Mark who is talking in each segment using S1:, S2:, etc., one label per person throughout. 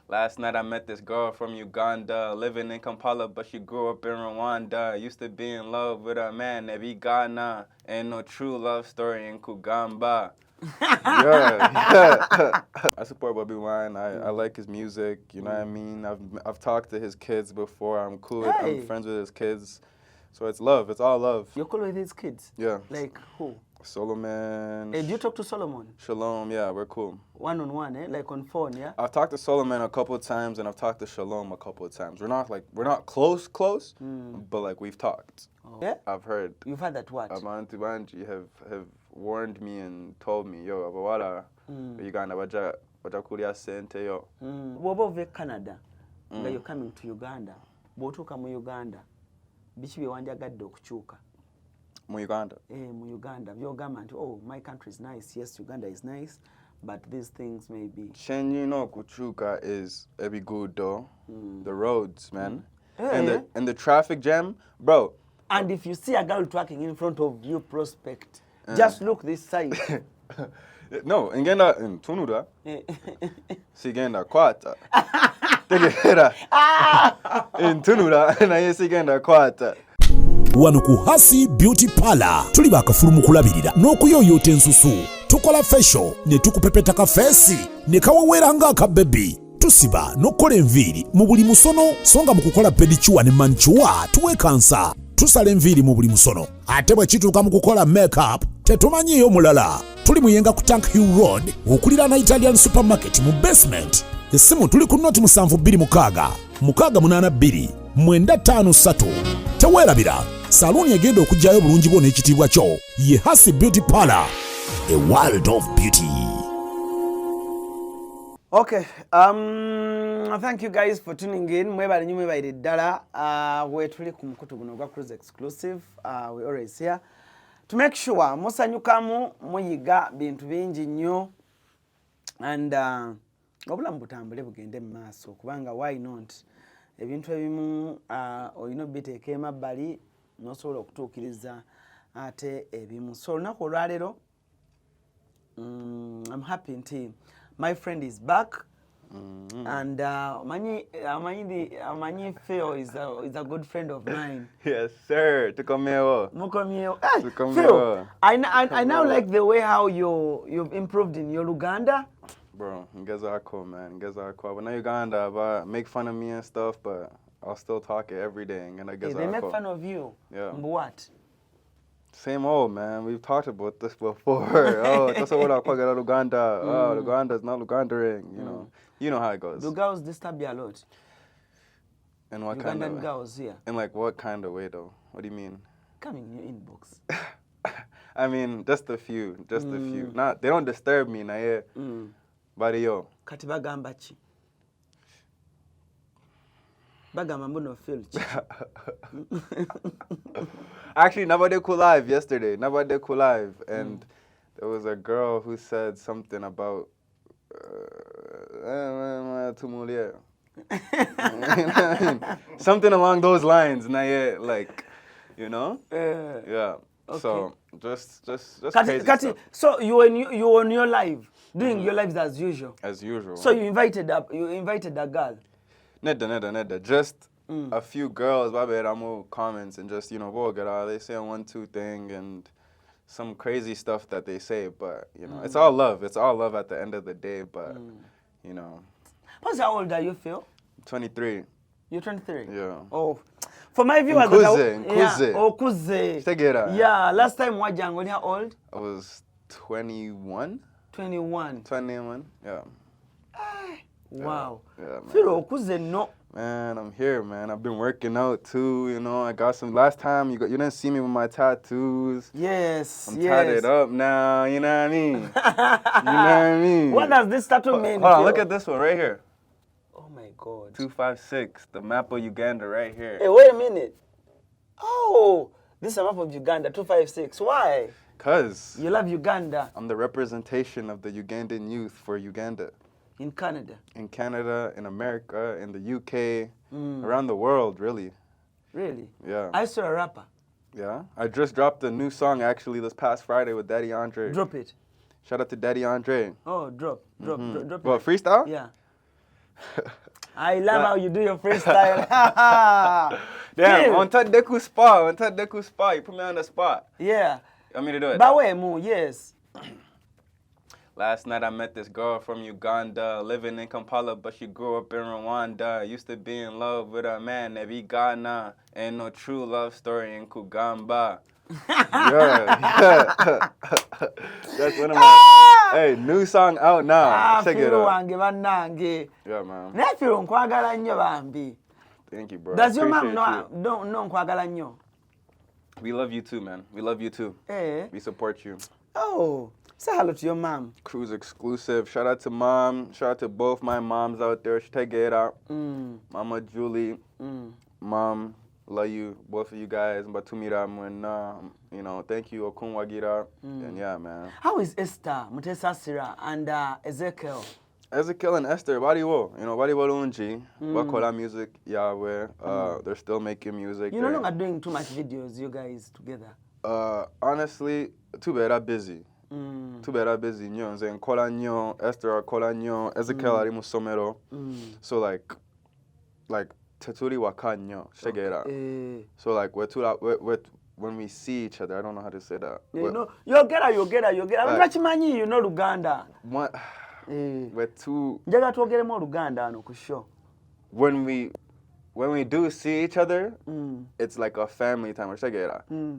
S1: Last night I met this girl from Uganda, living in Kampala, but she grew up in Rwanda. Used to be in love with a man that be Ghana. Ain't no true love story in Kugamba. yeah. I support Bobby Wine. I like his music. You know what I mean? I've talked to his kids before. I'm cool. I'm friends with his kids. So it's love. It's all love.
S2: You're cool with his kids?
S1: Yeah.
S2: Like who?
S1: Solomon.
S2: Hey, do you talk to Solomon?
S1: Shalom, yeah, we're cool.
S2: One-on-one, like on phone, yeah?
S1: I've talked to Solomon a couple of times and I've talked to Shalom a couple of times. We're not close, but like we've talked.
S2: Oh. Yeah?
S1: I've heard.
S2: You've heard that what?
S1: Abantu banji have warned me and told me, yo, abawala, Uganda baja kulia sente yo.
S2: Woba ove Canada, nga you're coming to Uganda. Botuka mu Uganda. Bichi byewandiagadde okukyuka.
S1: Mu Uganda?
S2: Mu Uganda. Byogamba nti, oh, my country is nice. Yes, Uganda is nice, but these things may be.
S1: Shenyi no kuchuka is every good though. The roads, man. And the traffic jam, bro.
S2: And if you see a girl twerking in front of you, prospect, just look this side.
S1: No, ingenda tunura. Sigenda kwata. Tegera. Tunura na yesigenda kwata.
S3: Wano ku Hasi Beauty Parlor tuli bakafulumu kulabirira n'okuyooyoota ensusu. Tukola facial ne tukupepeta ka face ne kawawera ng'aka baby. Tusiba n'okukola enviiri mu buli musono songa mu kukola pedicure ne manicure tuwekansa. Tusala enviiri mu buli musono. Ate bwe kituuka mu kukola makeup tetumanyiiyo mulala. Tuli muyenga ku Tank Hill Road okuliraana Italian Supermarket mu basement. Essimu tuli ku noti 7266 682 953. Teweerabira saluni egenda okujjayo bulungi bwo n'ekitiibwa kyo ye Hasi Beauty Parlor, a world of beauty.
S2: Okay, thank you guys for tuning in. Mwebale nnyo mwebale ddala we tuli ku mukutu guno gwa CRUZ exclusive. We always here to make sure musanyukamu muyiga bintu bingi nnyo and obulamu butambule bugende mu maaso kubanga why not ebintu ebimu olina obiteeka emabbali n'osobola okutuukiriza ate ebimu. So olunaku olwaleero I'm happy nti my friend is back. And Manyi Phil is a good friend of mine.
S1: Yes, sir. Tukomeo.
S2: Mukomeo. Phil, I now like the way how you've improved in your Uganda.
S1: Bro, Ngezako, man. Ngezako. When I Uganda, but make fun of me and stuff, but I'll still talk it every day. And
S2: They make fun of you.
S1: Yeah.
S2: What?
S1: Same old, man. We've talked about this before. Oh, that's what I call Uganda. Oh, Uganda's not Ugandering. You know how it goes.
S2: Do girls disturb you a lot?
S1: In what
S2: Ugandan
S1: kind of way?
S2: girls here.
S1: In like what kind of way though? What do you mean?
S2: Come in your inbox.
S1: I mean, just a few. Not, they don't disturb me, na yeah. But yo.
S2: Kati bagamba chi? Bagamba mbuno feel chi?
S1: Actually, Nabade Live yesterday. Nabade Live, and there was a girl who said something about something along those lines. Nah, yeah, like, yeah. Okay. So just crazy stuff.
S2: So you on your live, doing your lives as usual.
S1: As usual.
S2: So you invited a girl.
S1: Neda. Just a few girls, comments and just, they say a 1-2 thing and some crazy stuff that they say, but, it's all love. It's all love at the end of the day, but,
S2: How old are you, Phil?
S1: 23.
S2: You're 23?
S1: Yeah.
S2: Oh, for my viewers,
S1: Nkuze.
S2: Oh, Kuze.
S1: Tegera.
S2: Yeah, last time Wajang, how old?
S1: I was 21.
S2: 21.
S1: 21, yeah.
S2: Wow.
S1: Yeah, man.
S2: Phil, Kuze, no.
S1: Man, I'm here, man. I've been working out too, I got some. Last time you didn't see me with my tattoos.
S2: Yes,
S1: I'm tatted up now, you know what I mean? You know what I mean?
S2: What does this tattoo mean?
S1: Hold on, look at this one right here.
S2: Oh my God.
S1: 256, the map of Uganda right here.
S2: Hey, wait a minute. Oh, this is a map of Uganda, 256. Why?
S1: Cause
S2: you love Uganda.
S1: I'm the representation of the Ugandan youth for Uganda.
S2: In Canada?
S1: In Canada, in America, in the UK, around the world, really.
S2: Really?
S1: Yeah.
S2: I saw a rapper.
S1: Yeah? I just dropped a new song, actually, this past Friday with Daddy Andre.
S2: Drop it.
S1: Shout out to Daddy Andre.
S2: Oh, drop
S1: What,
S2: it.
S1: freestyle?
S2: Yeah. I love how you do your freestyle.
S1: Damn, on that Deku spot, you put me on the spot.
S2: Yeah.
S1: You want me to do it?
S2: But wait, yes.
S1: Last night I met this girl from Uganda, living in Kampala, but she grew up in Rwanda. Used to be in love with a man that be Ghana. Ain't no true love story in Kugamba. Yeah. That's one of my, hey, new song out now. Check it out. Yeah, man. Thank you, bro.
S2: Does your mom know Nkwagala nnyo?
S1: We love you too, man. We love you too.
S2: Eh?
S1: We support you.
S2: Oh, say hello to your mom.
S1: CRUZ exclusive. Shout out to mom. Shout out to both my moms out there. Shtegera. Mama Julie. Mom, love you. Both of you guys. Mbatumira mwena. You know, thank you, Okunwagira. And yeah, man.
S2: How is Esther, Mutesa Sira, and Ezekiel?
S1: Ezekiel and Esther, bariwo. You know, bariwo lunji. Bakola music, Yahweh. They're still making music.
S2: You're no longer doing too much videos, you guys together.
S1: Honestly, too bad busy. Too bad busy. Nyo, nze nkola nyo, Esther akola nyo, Ezekiel ari mu somero. So like teturi waka nyo, shtegera. So like when we see each other, I don't know how to say that.
S2: You know, you'll get her. I'm not Chimanyi, you know Uganda.
S1: What? We're too.
S2: Njagala twogere mu Uganda ano ku show.
S1: When we do see each other, it's like a family time.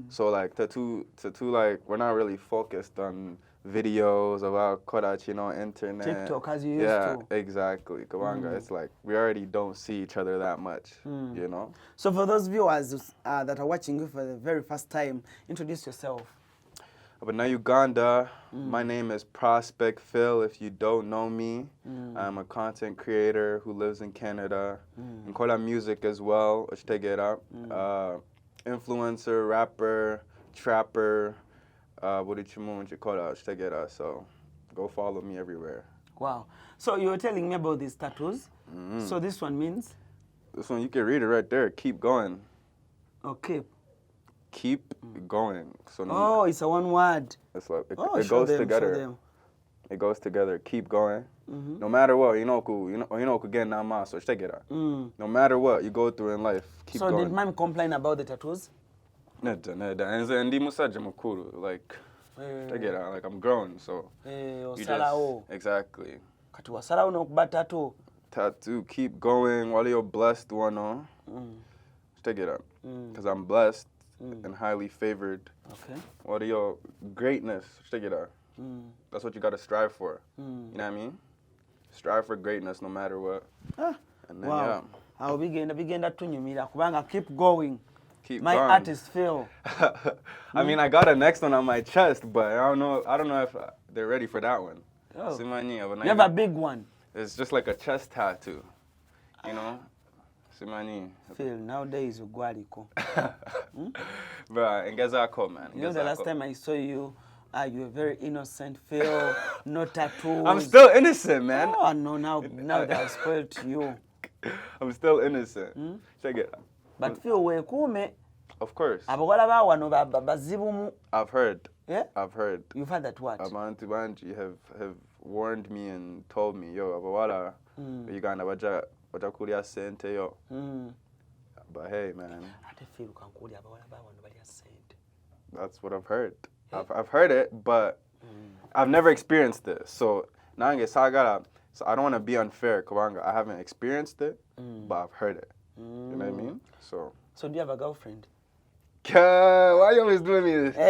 S1: So like to like we're not really focused on videos of our Kodachi, you know, internet.
S2: TikTok as you used to.
S1: Yeah, exactly. Kabanga. It's like we already don't see each other that much, you know.
S2: So for those viewers that are watching you for the very first time, introduce yourself.
S1: But now Uganda, my name is Prospect Phil. If you don't know me, I'm a content creator who lives in Canada. And call that music as well. Influencer, rapper, trapper. What did you call that? So go follow me everywhere.
S2: Wow. So you were telling me about these tattoos. So this one means?
S1: This one, you can read it right there. Keep going.
S2: Okay.
S1: Keep going. So
S2: oh, it's a one word.
S1: It's like it goes together. It goes together. Keep going. No matter what, you know, get nama. So check it out. No matter what you go through in life, keep going.
S2: So did mom complain about the tattoos?
S1: Like, check it out. Like I'm grown, so. You just, exactly. Tattoo. Keep going while you're blessed, one. Check it out. Because I'm blessed. And highly favored. Okay. What are your greatness? Check it out. That's what you got to strive for. You know what I mean? Strive for greatness no matter what. And then,
S2: wow. I'll begin that Tenyuma. Keep going.
S1: Keep
S2: my
S1: going.
S2: artist feel.
S1: I mean, I got a next one on my chest, but I don't know if they're ready for that one.
S2: Oh. You have a big one.
S1: It's just like a chest tattoo. You know?
S2: Phil, nowadays you go.
S1: Bro, engezako, man.
S2: You know the last time I saw you, you were very innocent, Phil, no tattoos.
S1: I'm still innocent, man.
S2: Oh, no, now that I've spoiled you.
S1: I'm still innocent. Check it out.
S2: But Phil,
S1: of course.
S2: I've
S1: heard.
S2: Yeah?
S1: I've heard.
S2: You've heard that what?
S1: Amantu Banji have warned me and told me, yo, Abawala, Uganda, Wajakulia sente yo. But hey, man. That's what I've heard. I've heard it, but I've never experienced it. So now so I don't want to be unfair, Kawanga. I haven't experienced it, but I've heard it. You know what I mean? So
S2: do you have a girlfriend?
S1: Why are you always doing me this? You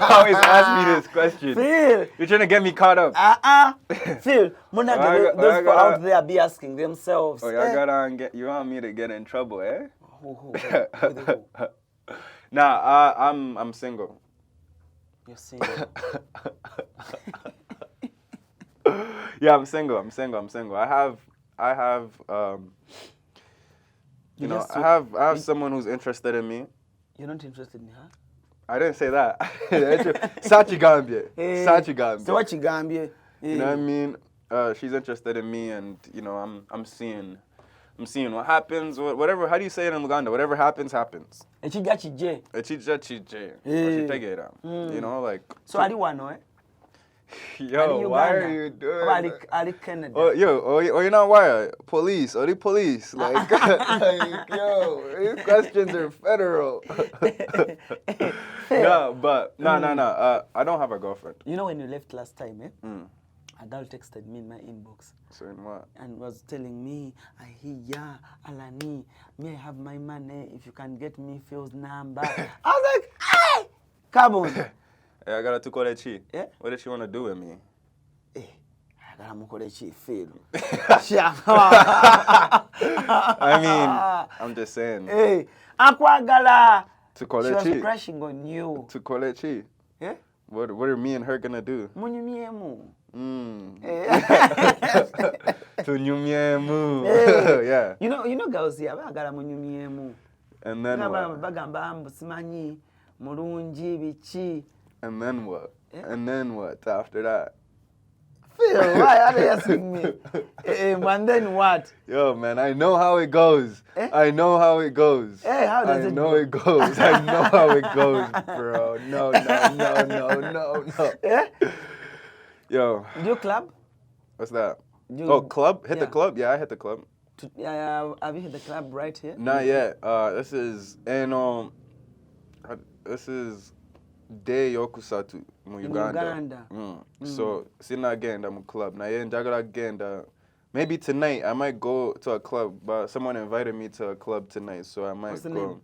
S1: always ask me this question.
S2: Phil.
S1: You're trying to get me caught up.
S2: Phil, those people out there be asking themselves.
S1: Oh, you want me to get in trouble, eh?
S2: Who?
S1: Nah, I'm single.
S2: You're single.
S1: Yeah, I'm single. I have you know, I have someone who's interested in me.
S2: You're not interested in her?
S1: I didn't say that. Sachigambye. Sachigambye.
S2: So what Chigambye?
S1: You know what I mean? She's interested in me, and you know, I'm seeing what happens. Whatever. How do you say it in Uganda? Whatever happens, happens.
S2: Echija chije.
S1: You know, like.
S2: So are you one, eh?
S1: Yo, why are you doing that?
S2: Ali Canada.
S1: Oh, yo, you know why? Police, or the police. Like, like, yo, these questions are federal. No, but, no. I don't have a girlfriend.
S2: You know when you left last time, a girl texted me in my inbox.
S1: Saying what?
S2: And was telling me, I hear, Alani, may I have my money if you can get me Phil's number. I was like, hey, come on.
S1: Hey, I gotta call that chi.
S2: Yeah?
S1: What did she want to do with me?
S2: Hey, I gotta call that chi, Phil.
S1: I mean, I'm just saying.
S2: Hey, Akwagala.
S1: To call
S2: she
S1: that
S2: was
S1: chi.
S2: crashing on you.
S1: To call that chi.
S2: Yeah?
S1: What are me and her gonna do?
S2: Munyumiemu.
S1: To nyumiemu. Yeah.
S2: You know girls here, bagala munyumiemu.
S1: And then what?
S2: Bagamba mbusimanyi mulungi bichi.
S1: And then what? Yeah. And then what after that?
S2: Phil, why are they asking me? And then what?
S1: Yo, man, I know how it goes. I know how it goes.
S2: Hey, how does it go?
S1: I know it goes. I know how it goes, bro. No.
S2: Yeah?
S1: Yo.
S2: Do you club?
S1: What's that? Club? Hit the club? Yeah, I hit the club.
S2: Have you hit the club right here?
S1: Not yet. This is Day Yokusatu mu Uganda. So sina agenda mu club. Na ye Njagala agenda. Maybe tonight I might go to a club, but someone invited me to a club tonight, so I might go.
S2: Name?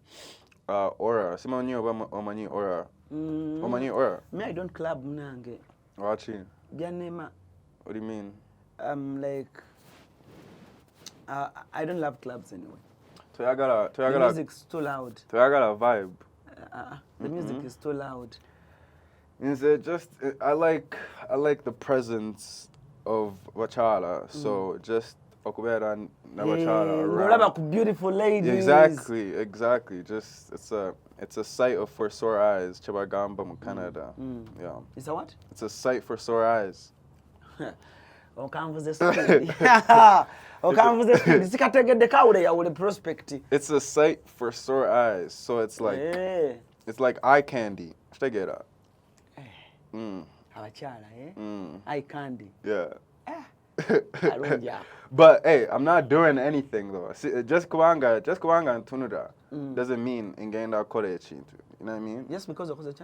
S1: Aura. Someone knew about Omani Aura. Omani Aura.
S2: Me, I don't club mnange.
S1: Watching.
S2: Bianema.
S1: What do you mean?
S2: I don't love clubs anyway.
S1: So I got
S2: the music's too loud.
S1: So I got a vibe.
S2: The music is too loud.
S1: I like the presence of Wachala. So just Okubela and Wachala around.
S2: Beautiful ladies.
S1: Exactly. Just it's a sight for sore eyes. Chibagamba mu Canada. Yeah.
S2: It's a what?
S1: It's a sight for sore eyes. It's a sight for sore eyes. So it's like eye candy. Get up.
S2: Eye candy.
S1: Yeah. But hey, I'm not doing anything though. Just kuanga and tunura doesn't mean ingenda korechi. You know what I mean?
S2: Yes, because of the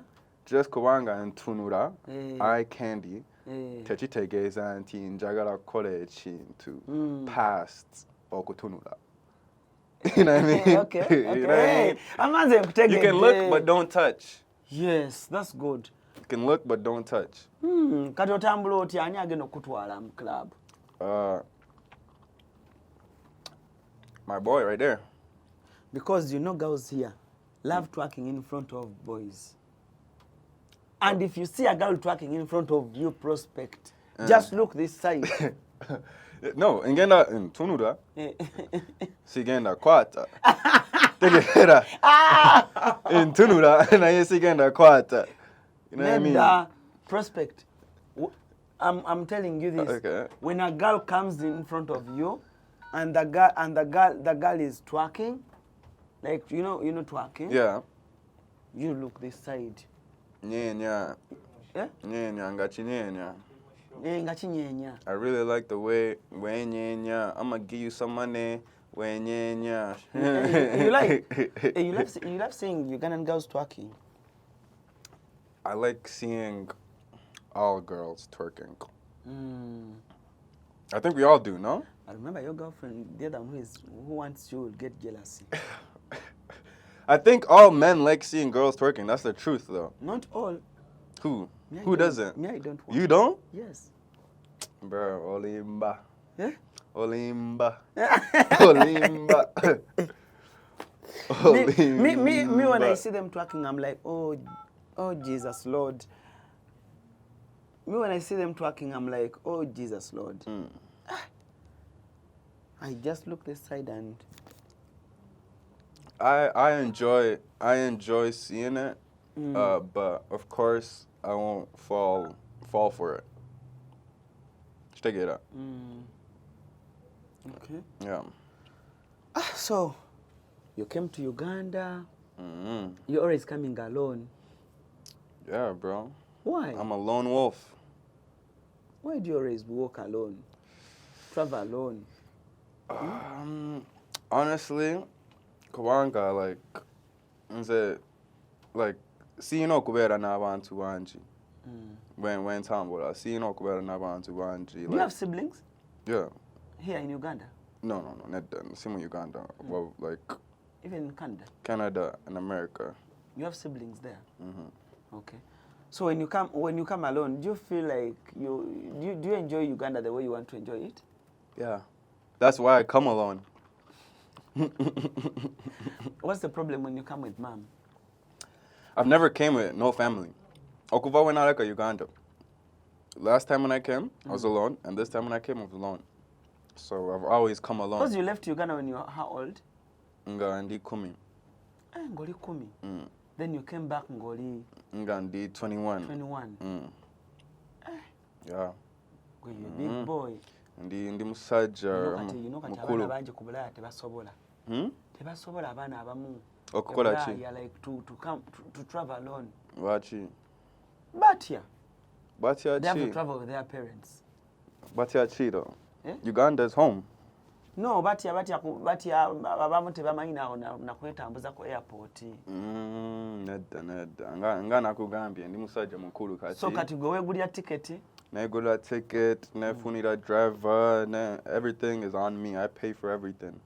S1: just kuanga and tunura, eye candy. Techitegeza anti Njagala korechi to past okutunura. You know what I mean?
S2: Okay.
S1: You know what I mean? You can look but don't touch.
S2: Yes, that's good.
S1: You can look but don't touch.
S2: Kati otambula oti ani agenda okutwala mu club?
S1: My boy right there.
S2: Because you know girls here love twerking in front of boys. And if you see a girl twerking in front of you, prospect, just look this side.
S1: No, ingenda tunura. Sigenda kwata. Tegera. In tunura na yesigenda kwata. You know what I mean?
S2: Prospect. I'm telling you this.
S1: Okay.
S2: When a girl comes in front of you, and the girl is twerking, like you know twerking.
S1: Yeah.
S2: You look this side.
S1: Nyenya.
S2: Yeah.
S1: Nyenya ngachi nyenya.
S2: Ngachinyenya.
S1: I really like the way nyenya. I'ma give you some money. Nyenya.
S2: You love seeing Ugandan girls twerking.
S1: I like seeing all girls twerking. I think we all do, no?
S2: I remember your girlfriend, the other one who wants you will get jealousy.
S1: I think all men like seeing girls twerking. That's the truth, though.
S2: Not all.
S1: Who? Who doesn't?
S2: Me, I don't want.
S1: You don't?
S2: Yes.
S1: Bro, Olimba.
S2: Yeah?
S1: Olimba. Olimba.
S2: Me, when I see them twerking, I'm like, oh, Jesus, Lord. Me, when I see them twerking, I'm like, oh, Jesus, Lord. I just look this side and...
S1: I enjoy seeing it, but of course I won't fall for it. Take it up.
S2: Okay.
S1: Yeah.
S2: So, you came to Uganda. You're always coming alone.
S1: Yeah, bro.
S2: Why?
S1: I'm a lone wolf.
S2: Why do you always walk alone? Travel alone?
S1: Honestly, kubanga nze seeing Okubela n'abantu bangi. When tambula, seeing Okubela n'abantu bangi.
S2: Do you have siblings?
S1: Yeah.
S2: Here in Uganda?
S1: No, not done. Same in Uganda. Well,
S2: Even in Canada?
S1: Canada and America.
S2: You have siblings there? Okay. So when you come alone, do you feel like do you enjoy Uganda the way you want to enjoy it?
S1: Yeah. That's why I come alone.
S2: What's the problem when you come with mom?
S1: I've never came with no family. Okuva went out Uganda. Last time when I came, I was alone, and this time when I came, I was alone. So I've always come alone.
S2: Because you left Uganda when you were how old?
S1: Ndi 10.
S2: Ngoli 10. Then you came back ngoli?
S1: Ndi 21.
S2: 21.
S1: Yeah.
S2: You're a big boy.
S1: Ndi musajja
S2: mukulu. Abanje kubulaya tebasobola. Tebasobola abana abamu.
S1: Okukola ki?
S2: Like to come to travel alone.
S1: Wachi.
S2: Batya.
S1: Batya
S2: They have to
S1: chi.
S2: travel with their parents.
S1: Batya chi though.
S2: Eh?
S1: Uganda's home.
S2: No, batya abamu tebamanyi na kwetambuza ku airport.
S1: Nedda. Nga nakugambye ndi musajja mukulu kati.
S2: So kati gwe weegulira ticket?
S1: Negula ticket, nefunira driver, everything is on me. I pay for everything.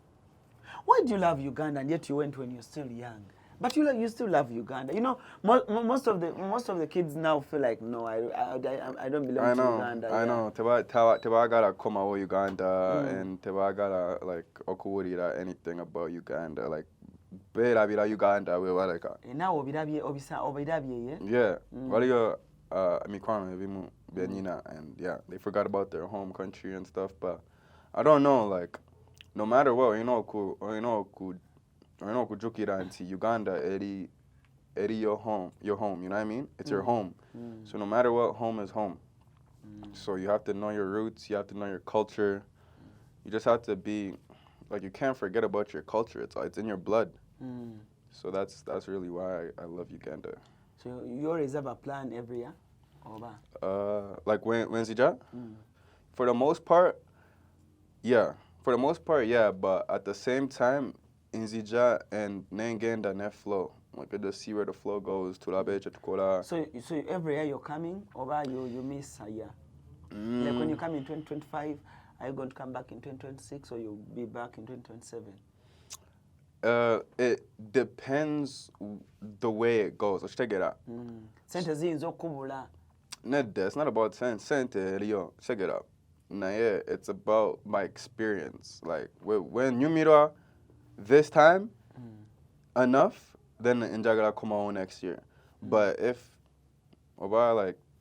S2: Why do you love Uganda and yet you went when you're still young? But you still love Uganda. You know, most of the kids now feel like, no, I don't belong to Uganda.
S1: I know. Tebagala koma wo Uganda and tebagala okuwulira anything about Uganda. Like berabira Uganda we waleka.
S2: Now obirabye
S1: yeah. Waliyo mikwano ebimu benyina and yeah, they forgot about their home country and stuff, but I don't know, no matter what, kujukira nti Uganda eri your home, you know what I mean? It's your home. So no matter what, home is home. So you have to know your roots, you have to know your culture. You just have to be, you can't forget about your culture. It's in your blood. So that's really why I love Uganda.
S2: So you always have a plan every year?
S1: When Zija? For the most part, yeah. For the most part, yeah, but at the same time, in Zija and Nengenda ne flow. I just see where the flow goes to la becha to
S2: So every year you're coming, or you miss a year? Like when you come in 2025, are you going to come back in 2026 or you'll be back in 2027?
S1: It depends the way it goes. Let's check it out. It's not about sente, Rio. Check it out. Nah, yeah, it's about my experience. Like when you meet her this time enough, then Njagala come on next year. But if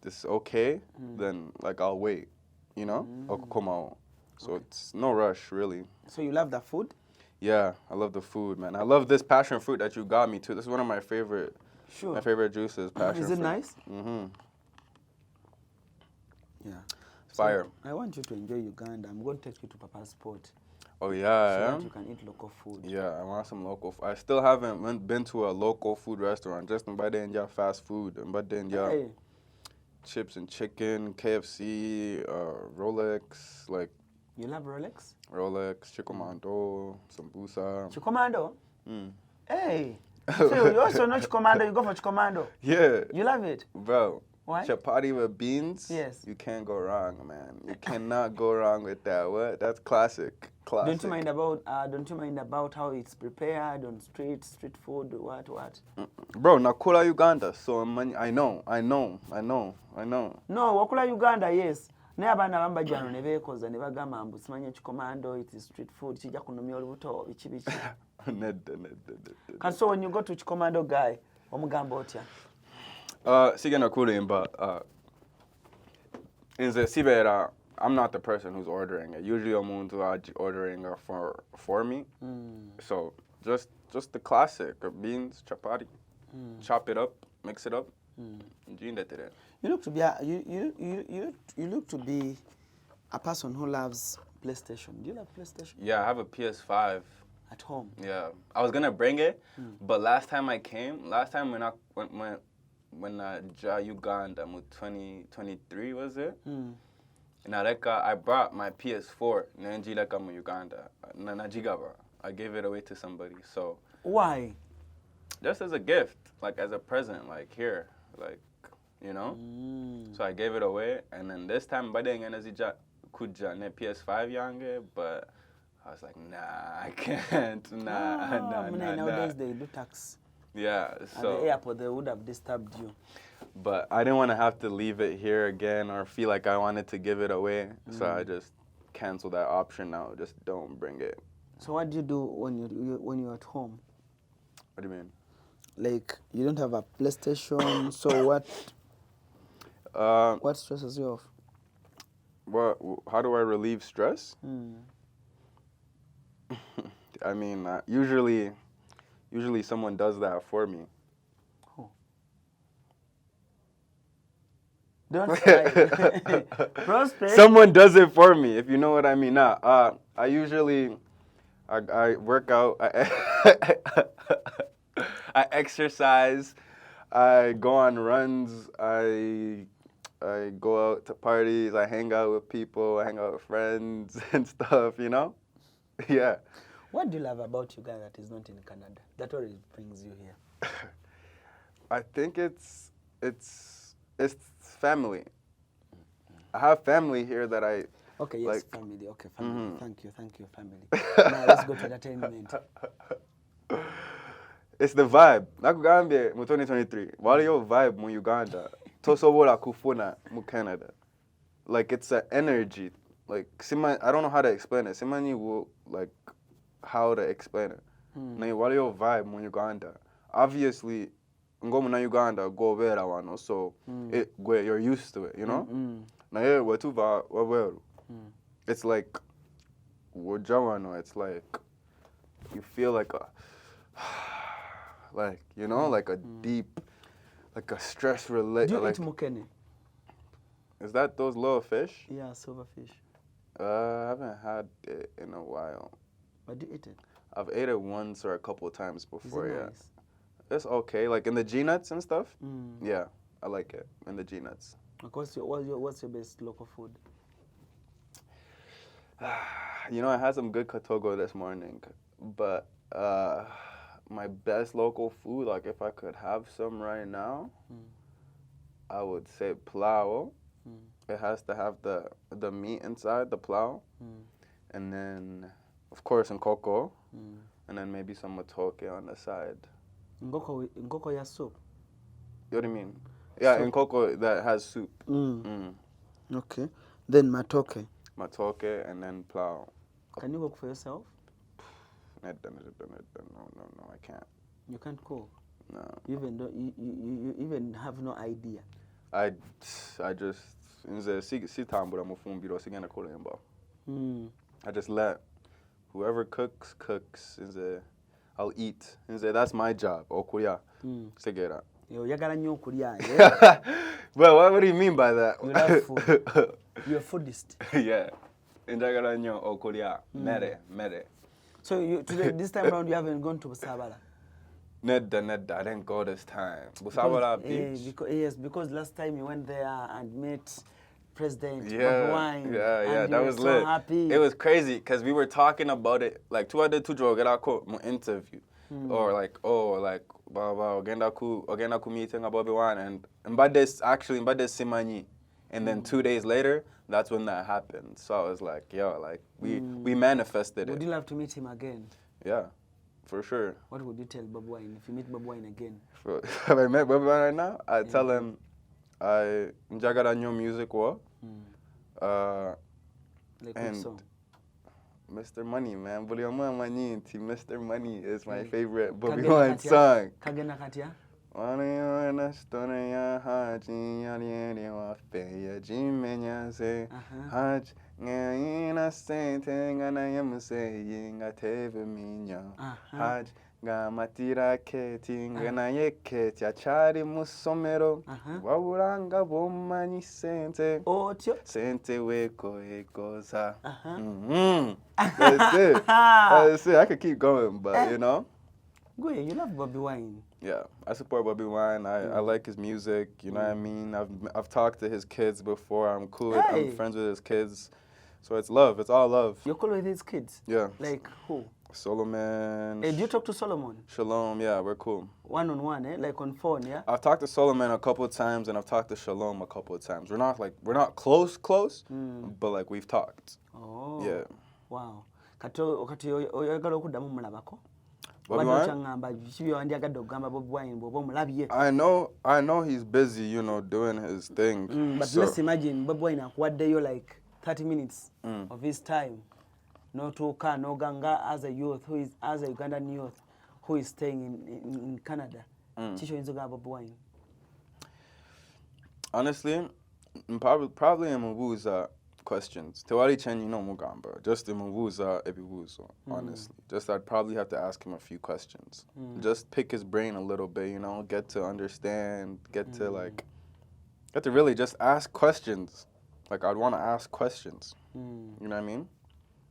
S1: this is okay, then I'll wait. You know? I'll come on. So it's no rush really.
S2: So you love the food?
S1: Yeah, I love the food, man. I love this passion fruit that you got me too. This is one of my favorite juices, passion fruit.
S2: Is it nice? Yeah.
S1: It's fire.
S2: I want you to enjoy Uganda. I'm going to take you to Papa's Spot.
S1: Oh, yeah.
S2: So that you can eat local food.
S1: Yeah, I want some local food. I still haven't been to a local food restaurant. Just by then, yeah, fast food. And by then, yeah, chips and chicken, KFC, Rolex,
S2: You love Rolex?
S1: Rolex, Chikomando, Sambusa.
S2: Chikomando? Hey! So you also know Chikomando, you go for Chikomando?
S1: Yeah.
S2: You love it?
S1: Bro.
S2: Why?
S1: Chapati with beans?
S2: Yes.
S1: You can't go wrong, man. You cannot go wrong with that. What? That's classic. Classic.
S2: Don't you mind about how it's prepared on street food, what?
S1: Bro, nakula Uganda, so I know.
S2: No, wakula Uganda, yes. Naye abaana bambajjano ne beekoza ne bagamba mbu simanye Chikomando, it is street food, kijja kunomya olubuto biki. So when you go to Chikomando guy, omugamba otya?
S1: Sigana kulimba, inze sibera, I'm not the person who's ordering it. Usually omuntu ordering for me. So just the classic, beans, chapati, chop it up, mix it up.
S2: You look to be a person who loves PlayStation. Do you love PlayStation?
S1: Yeah, I have a PS5
S2: at home.
S1: Yeah, I was gonna bring it, but last time when Uganda, 2023 was it? Nareka, I brought my PS4 Njagala mu Uganda. Njagala. I gave it away to somebody. So
S2: Why?
S1: just as a gift, like as a present, like here, like you know. So I gave it away, and then this time, but then kuja ne PS5 yange, but I was like, nah, I can't, nah.
S2: Nowadays they do tax.
S1: Yeah,
S2: At
S1: so.
S2: the airport they would have disturbed you.
S1: But I didn't want to have to leave it here again or feel like I wanted to give it away, so I just canceled that option now. Just don't bring it.
S2: So what do you do when you're at home?
S1: What do you mean?
S2: Like you don't have a PlayStation, so what stresses you off?
S1: How do I relieve stress? I mean, usually someone does that for me.
S2: Who? Don't say. Prospect.
S1: Someone does it for me, if you know what I mean. I usually I work out. I exercise. I go on runs. I go out to parties. I hang out with people. I hang out with friends and stuff. You know? Yeah.
S2: What do you love about Uganda that is not in Canada? That always brings you here.
S1: I think it's family. I have family here that I.
S2: Okay, yes,
S1: like,
S2: family. Okay, family. Thank you, family. Now let's go to entertainment.
S1: It's the vibe. Nakugambye mu 2023. Wali yo vibe mu Uganda. Tosobola kufuna mu Canada. Like it's an energy. Like I don't know how to explain it. Simani will like how to explain it. Na wali yo vibe mu Uganda. Obviously, ngomu na Uganda go vera wano, so you're used to it, you know? Na ye watuva waweru. It's like wajawano. It's like you feel like a like, you know, like a deep, like a stress relate.
S2: Do you
S1: like,
S2: eat mukene?
S1: Is that those little fish?
S2: Yeah, silverfish.
S1: I haven't had it in a while.
S2: But do you eat it?
S1: I've ate it once or a couple of times before,
S2: Is it
S1: yeah.
S2: nice?
S1: It's okay, like in the G-nuts and stuff. Yeah, I like it in the G-nuts.
S2: Like what's your best local food?
S1: You know, I had some good katogo this morning, but my best local food, like if I could have some right now, I would say plow. It has to have the meat inside, the plow. And then, of course, nkoko. And then maybe some matoke on the side.
S2: Ngoko ya soup?
S1: What do you mean? Yeah,
S2: Soup.
S1: nkoko that has soup.
S2: Okay. Then matoke.
S1: Matoke and then plow.
S2: Can you cook for yourself?
S1: No, I can't.
S2: You can't cook?
S1: No.
S2: You even have no idea?
S1: I just, I just let whoever cooks. I'll eat. That's my job. Okuya. Segera.
S2: Oyagala nnyo okulya. Yeah?
S1: Well, what do you mean by that?
S2: You love food. You're a foodist.
S1: Yeah. Njagala nnyo okulya. Mere.
S2: So today, this time around, you haven't gone to Busabala?
S1: Nedda. I didn't go this time. Busabala beach.
S2: Because last time you went there and met President
S1: Yeah,
S2: Wine.
S1: yeah,
S2: and
S1: that
S2: you
S1: was
S2: were
S1: lit.
S2: so happy.
S1: It was crazy because we were talking about it. Like, two other interview. Or like, Ogenda ku meeting about Wine. And Mbades Simani. And then 2 days later, that's when that happened. So I was like, yo, like, we manifested it.
S2: Would you love to meet him again?
S1: Yeah, for sure.
S2: What would you tell Bob Wine if you meet Bob Wine again?
S1: If I met Bob Wine right now, I'd tell him, Njagala nnyo music wa.
S2: Like
S1: And
S2: what song?
S1: Mr. Money, man. Buli omu amanyi nti Mr. Money is my favorite Bobby
S2: Kagena
S1: Wine
S2: katya?
S1: song.
S2: Kagena katya?
S1: Wani wana stone ya haji yaliere wa fe ya jimenya se haji ngayina sente ngana yamuse yinga teve minya haji ngamatira keti ngana yeketi achari musomero waburanga bomanyi sente
S2: Otyo?
S1: sente weko ekoza. That's it. I could keep going, but you know.
S2: Go ahead, you love Bobby Wine.
S1: Yeah, I support Bobby Wine. I like his music. You know what I mean? I've talked to his kids before. I'm cool.
S2: Hey.
S1: I'm friends with his kids. So it's love. It's all love.
S2: You're cool with his kids?
S1: Yeah.
S2: Like who?
S1: Solomon.
S2: Hey, do you talk to Solomon?
S1: Shalom. Yeah, we're cool.
S2: One-on-one, eh? Like on phone, yeah?
S1: I've talked to Solomon a couple of times, and I've talked to Shalom a couple of times. We're not close, but like we've talked.
S2: Oh.
S1: Yeah.
S2: Wow. Kati oyagala okuddamu mulabako?
S1: Bobby Wine? I know he's busy, you know, doing his thing.
S2: But so let's imagine Bobby Wine akwaddeyo like 30 minutes of his time. No Toker, no Ganga as a youth as a Ugandan youth who is staying in Canada. Chisho inzoga Bobby Wine.
S1: Honestly, probably Mubuza questions. Tewali Chen, you know Mugamba. Just the Mubuza Ebibuzo, honestly. Just I'd probably have to ask him a few questions. Just pick his brain a little bit, you know, get to understand, get to really just ask questions. Like I'd want to ask questions. You know what I mean?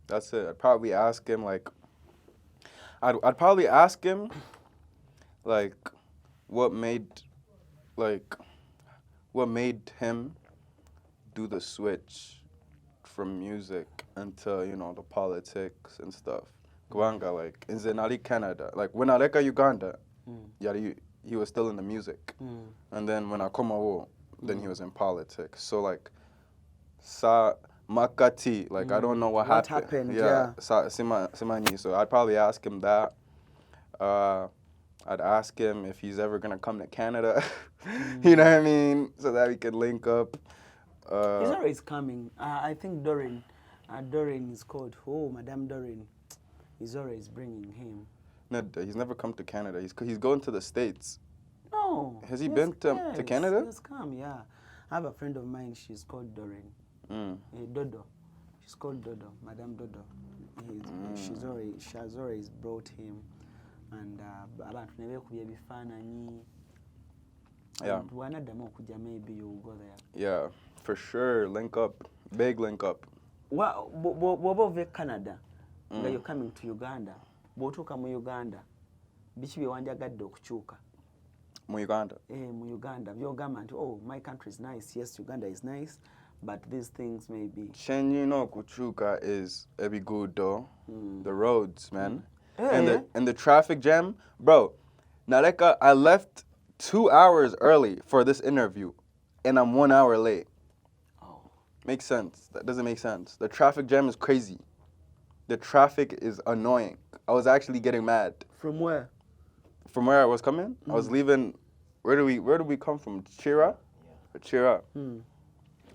S1: That's it. I'd probably ask him I'd probably ask him like what made him do the switch from music into, you know, the politics and stuff. Gwanga, like in Zenali, Canada. Like when I left Uganda, he was still in the music. And then when I come over, then he was in politics. So like Makati, like I don't know what happened. Yeah. Simani. So I'd probably ask him that. I'd ask him if he's ever gonna come to Canada. You know what I mean? So that we could link up.
S2: He's always coming. I think Doreen is called. Oh, Madame Doreen. He's always bringing him.
S1: No, he's never come to Canada. He's going to the States.
S2: No.
S1: Has he been to Canada?
S2: He's come, yeah. I have a friend of mine. She's called Doreen. Dodo. She's called Dodo, Madame Dodo. She has always brought him, and abantu ne beekubya ebifaananyi.
S1: Yeah.
S2: Maybe you'll go there.
S1: Yeah, for sure. Link up, big link up.
S2: What about Canada? You're coming to Uganda. Bw'otuuka mu Uganda, biki bye wandyagadde okukyuka?
S1: Mu Uganda?
S2: Mu Uganda. By'ogamba nti, oh, my country is nice. Yes, Uganda is nice. But these things may be.
S1: Shenyino Kuchuka is every good though. The roads, man. And the traffic jam. Bro, Nareka, I left 2 hours early for this interview and I'm 1 hour late.
S2: Oh.
S1: Makes sense. That doesn't make sense. The traffic jam is crazy. The traffic is annoying. I was actually getting mad.
S2: From where?
S1: From where I was coming? I was leaving. Where do we come from? Chira? Yeah. Chira.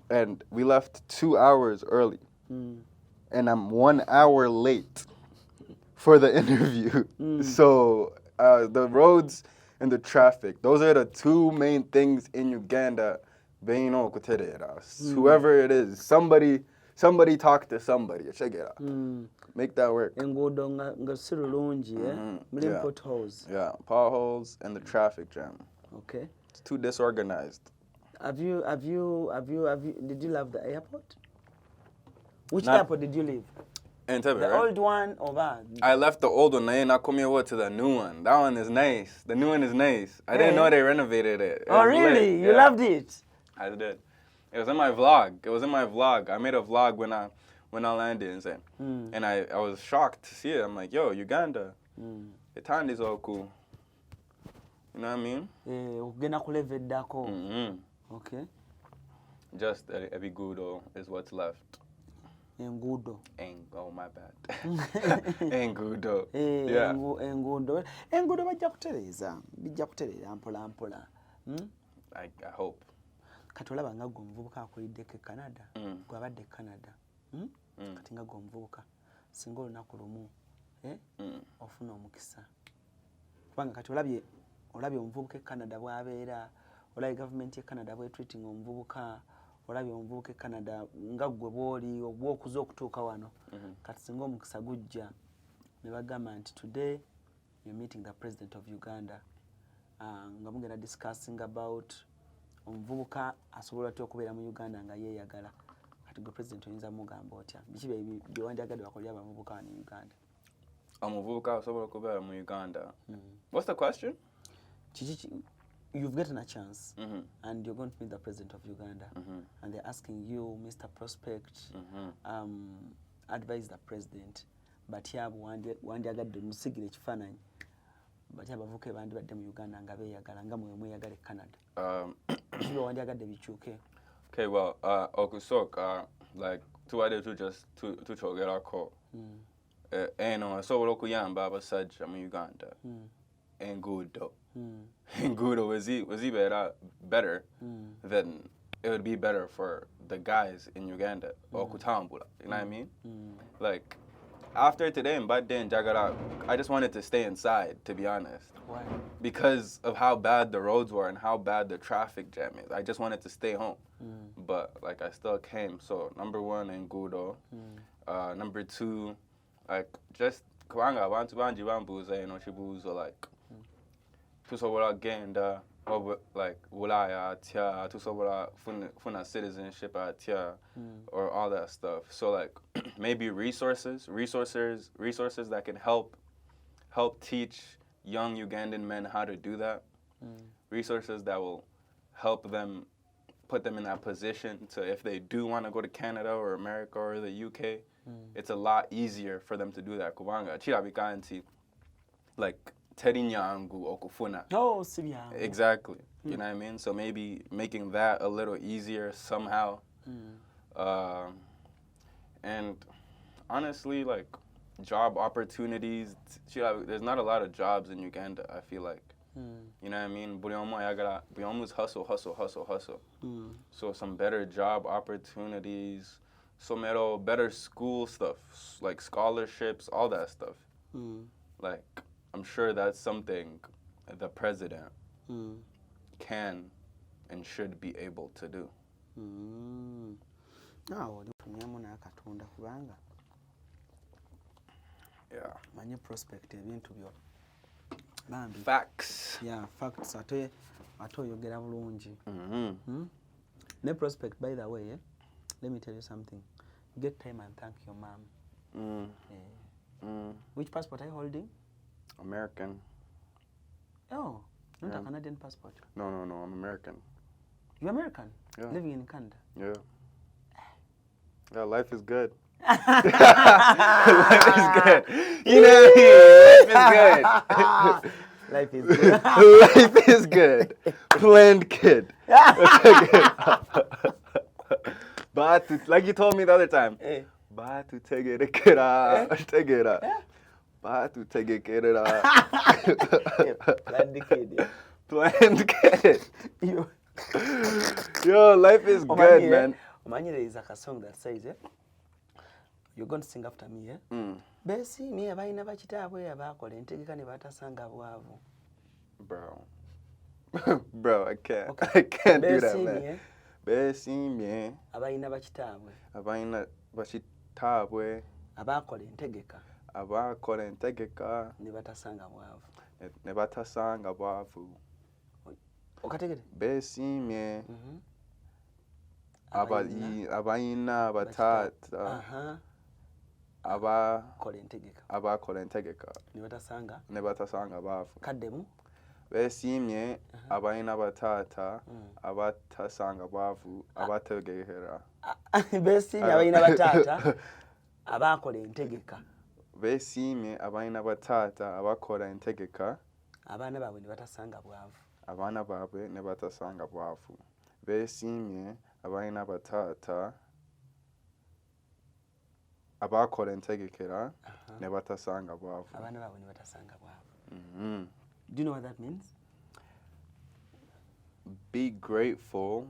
S1: And we left 2 hours early. And I'm 1 hour late for the interview. So the roads and the traffic, those are the two main things in Uganda. Whoever it is, somebody talk to somebody. Check it out. Make that work. Yeah, potholes and the traffic jam.
S2: Okay.
S1: It's too disorganized.
S2: Did you leave the airport? Which airport did you leave?
S1: Entebbe,
S2: The
S1: right?
S2: old one or bad?
S1: I left the old one and I come here to the new one. That one is nice. The new one is nice. I didn't know they renovated it.
S2: Oh, really? You loved it?
S1: I did. It was in my vlog. I made a vlog when I landed and I was shocked to see it. I'm like, yo, Uganda. The town is all cool. You know what I mean?
S2: Okay.
S1: Just Ebigudo is what's left.
S2: Engudo.
S1: Oh, my bad. Engudo.
S2: Yeah. Engudo bajja kutereeza mpola mpola.
S1: I hope.
S2: Kati olaba nga gwe omuvubuka akuliddeko e Canada. Gwe abadde e Canada. Kati nga gwe omuvubuka. Singa olunaku lumu ofuna omukisa. Kubanga kati olabye omuvubuka e Canada bw'abeera, olabye gavumenti e Canada bw'etreating omuvubuka, olabye omuvubuka e Canada nga gwe bw'oli obw'okuza okutuuka wano. Kati singa omukisa gujja ne bagamba nti today you're meeting the president of Uganda. Nga mugenda discussing about omuvubuka asobola atya okubeera mu Uganda nga yeeyagala. Kati gwe president oyinza mugamba otya? Biki bye wandyagadde bakolera abavubuka wano Uganda?
S1: Omuvubuka asobola okubeera mu Uganda. What's the question?
S2: you've gotten a chance, and you're going to meet the president of Uganda, and they're asking you, Mr. Prospect, advise the president, but yeah, wandi agadde musigire ekifaananyi, but abavuka bandi badde mu Uganda nga beeyagala nga mwe mweyagala Canada. Kiba wandi agadde bikyuke.
S1: Okay, well, okusooka, like, tuwadde tukyogera eno asobola okuyamba abasajja mu Uganda enguudo. Enguudo wezibeera better, then it would be better for the guys in Uganda okutambula, you know what I mean? Like, after today in Njagala, I just wanted to stay inside, to be honest.
S2: Why?
S1: Because of how bad the roads were and how bad the traffic jam is. I just wanted to stay home. But, like, I still came. So, number one, engudo. Number two, like, just, kubanga abantu banji bambuuza, you know, chibuuza, like, tusobola genda, like, Ulaya atya, tusobola funa citizenship atya, or all that stuff. So, like, maybe resources that can help teach young Ugandan men how to do that. Resources that will help them, put them in that position to, if they do want to go to Canada or America or the UK, it's a lot easier for them to do that. Kubanga chirabikanti, like, terinyangu okufuna.
S2: Oh, sibyangu.
S1: Exactly. You know what I mean? So maybe making that a little easier somehow. And honestly, like, job opportunities, there's not a lot of jobs in Uganda, I feel like. You know what I mean? We almost hustle. So some better job opportunities, some better school stuff, like scholarships, all that stuff. Like, I'm sure that's something the president can and should be able to do. Yeah.
S2: Manye prospect ebintu byo.
S1: Facts.
S2: Yeah, facts. Ate oyogera bulungi. Ne prospect, by the way, let me tell you something. Get time and thank your mom. Which passport are you holding?
S1: American.
S2: Oh, not a Canadian passport.
S1: No, I'm American.
S2: You're American?
S1: Yeah.
S2: Living in Canada?
S1: Yeah. Yeah, life is good.
S2: Life
S1: is good. You know what I mean? Life is good. Life is good. Planned kid. But like you told me the other time. But to take it, take it up. But to take it,
S2: Planned kid.
S1: Planned kid. Yo, life is good, man.
S2: There is a song that says, you're going to sing after me, Besi mi abaina bachitabwe abakola entegeka ne batasanga bwavu.
S1: Bro, I can't do that, man.
S2: Besi mi abaina bachitabwe abakola entegeka ne batasanga bwavu. Okategere?
S1: Besi mi abaina batata abakola entegeka ne batasanga baavu.
S2: Kaddemu
S1: beesiimye abalina bataata abatasanga baavu abategekera.
S2: Beesiimye abalina bataata abakola entegeka.
S1: Beesiimye abalina bataata abakola entegeka
S2: abaana baabwe ne batasanga bwavu.
S1: Abaana baabwe ne batasanga bwavu. Beesiimye abalina bataata abakola entegekera ne batasanga bwavu.
S2: Abaana baabwe ne batasanga bwavu. Do you know what that means?
S1: Be grateful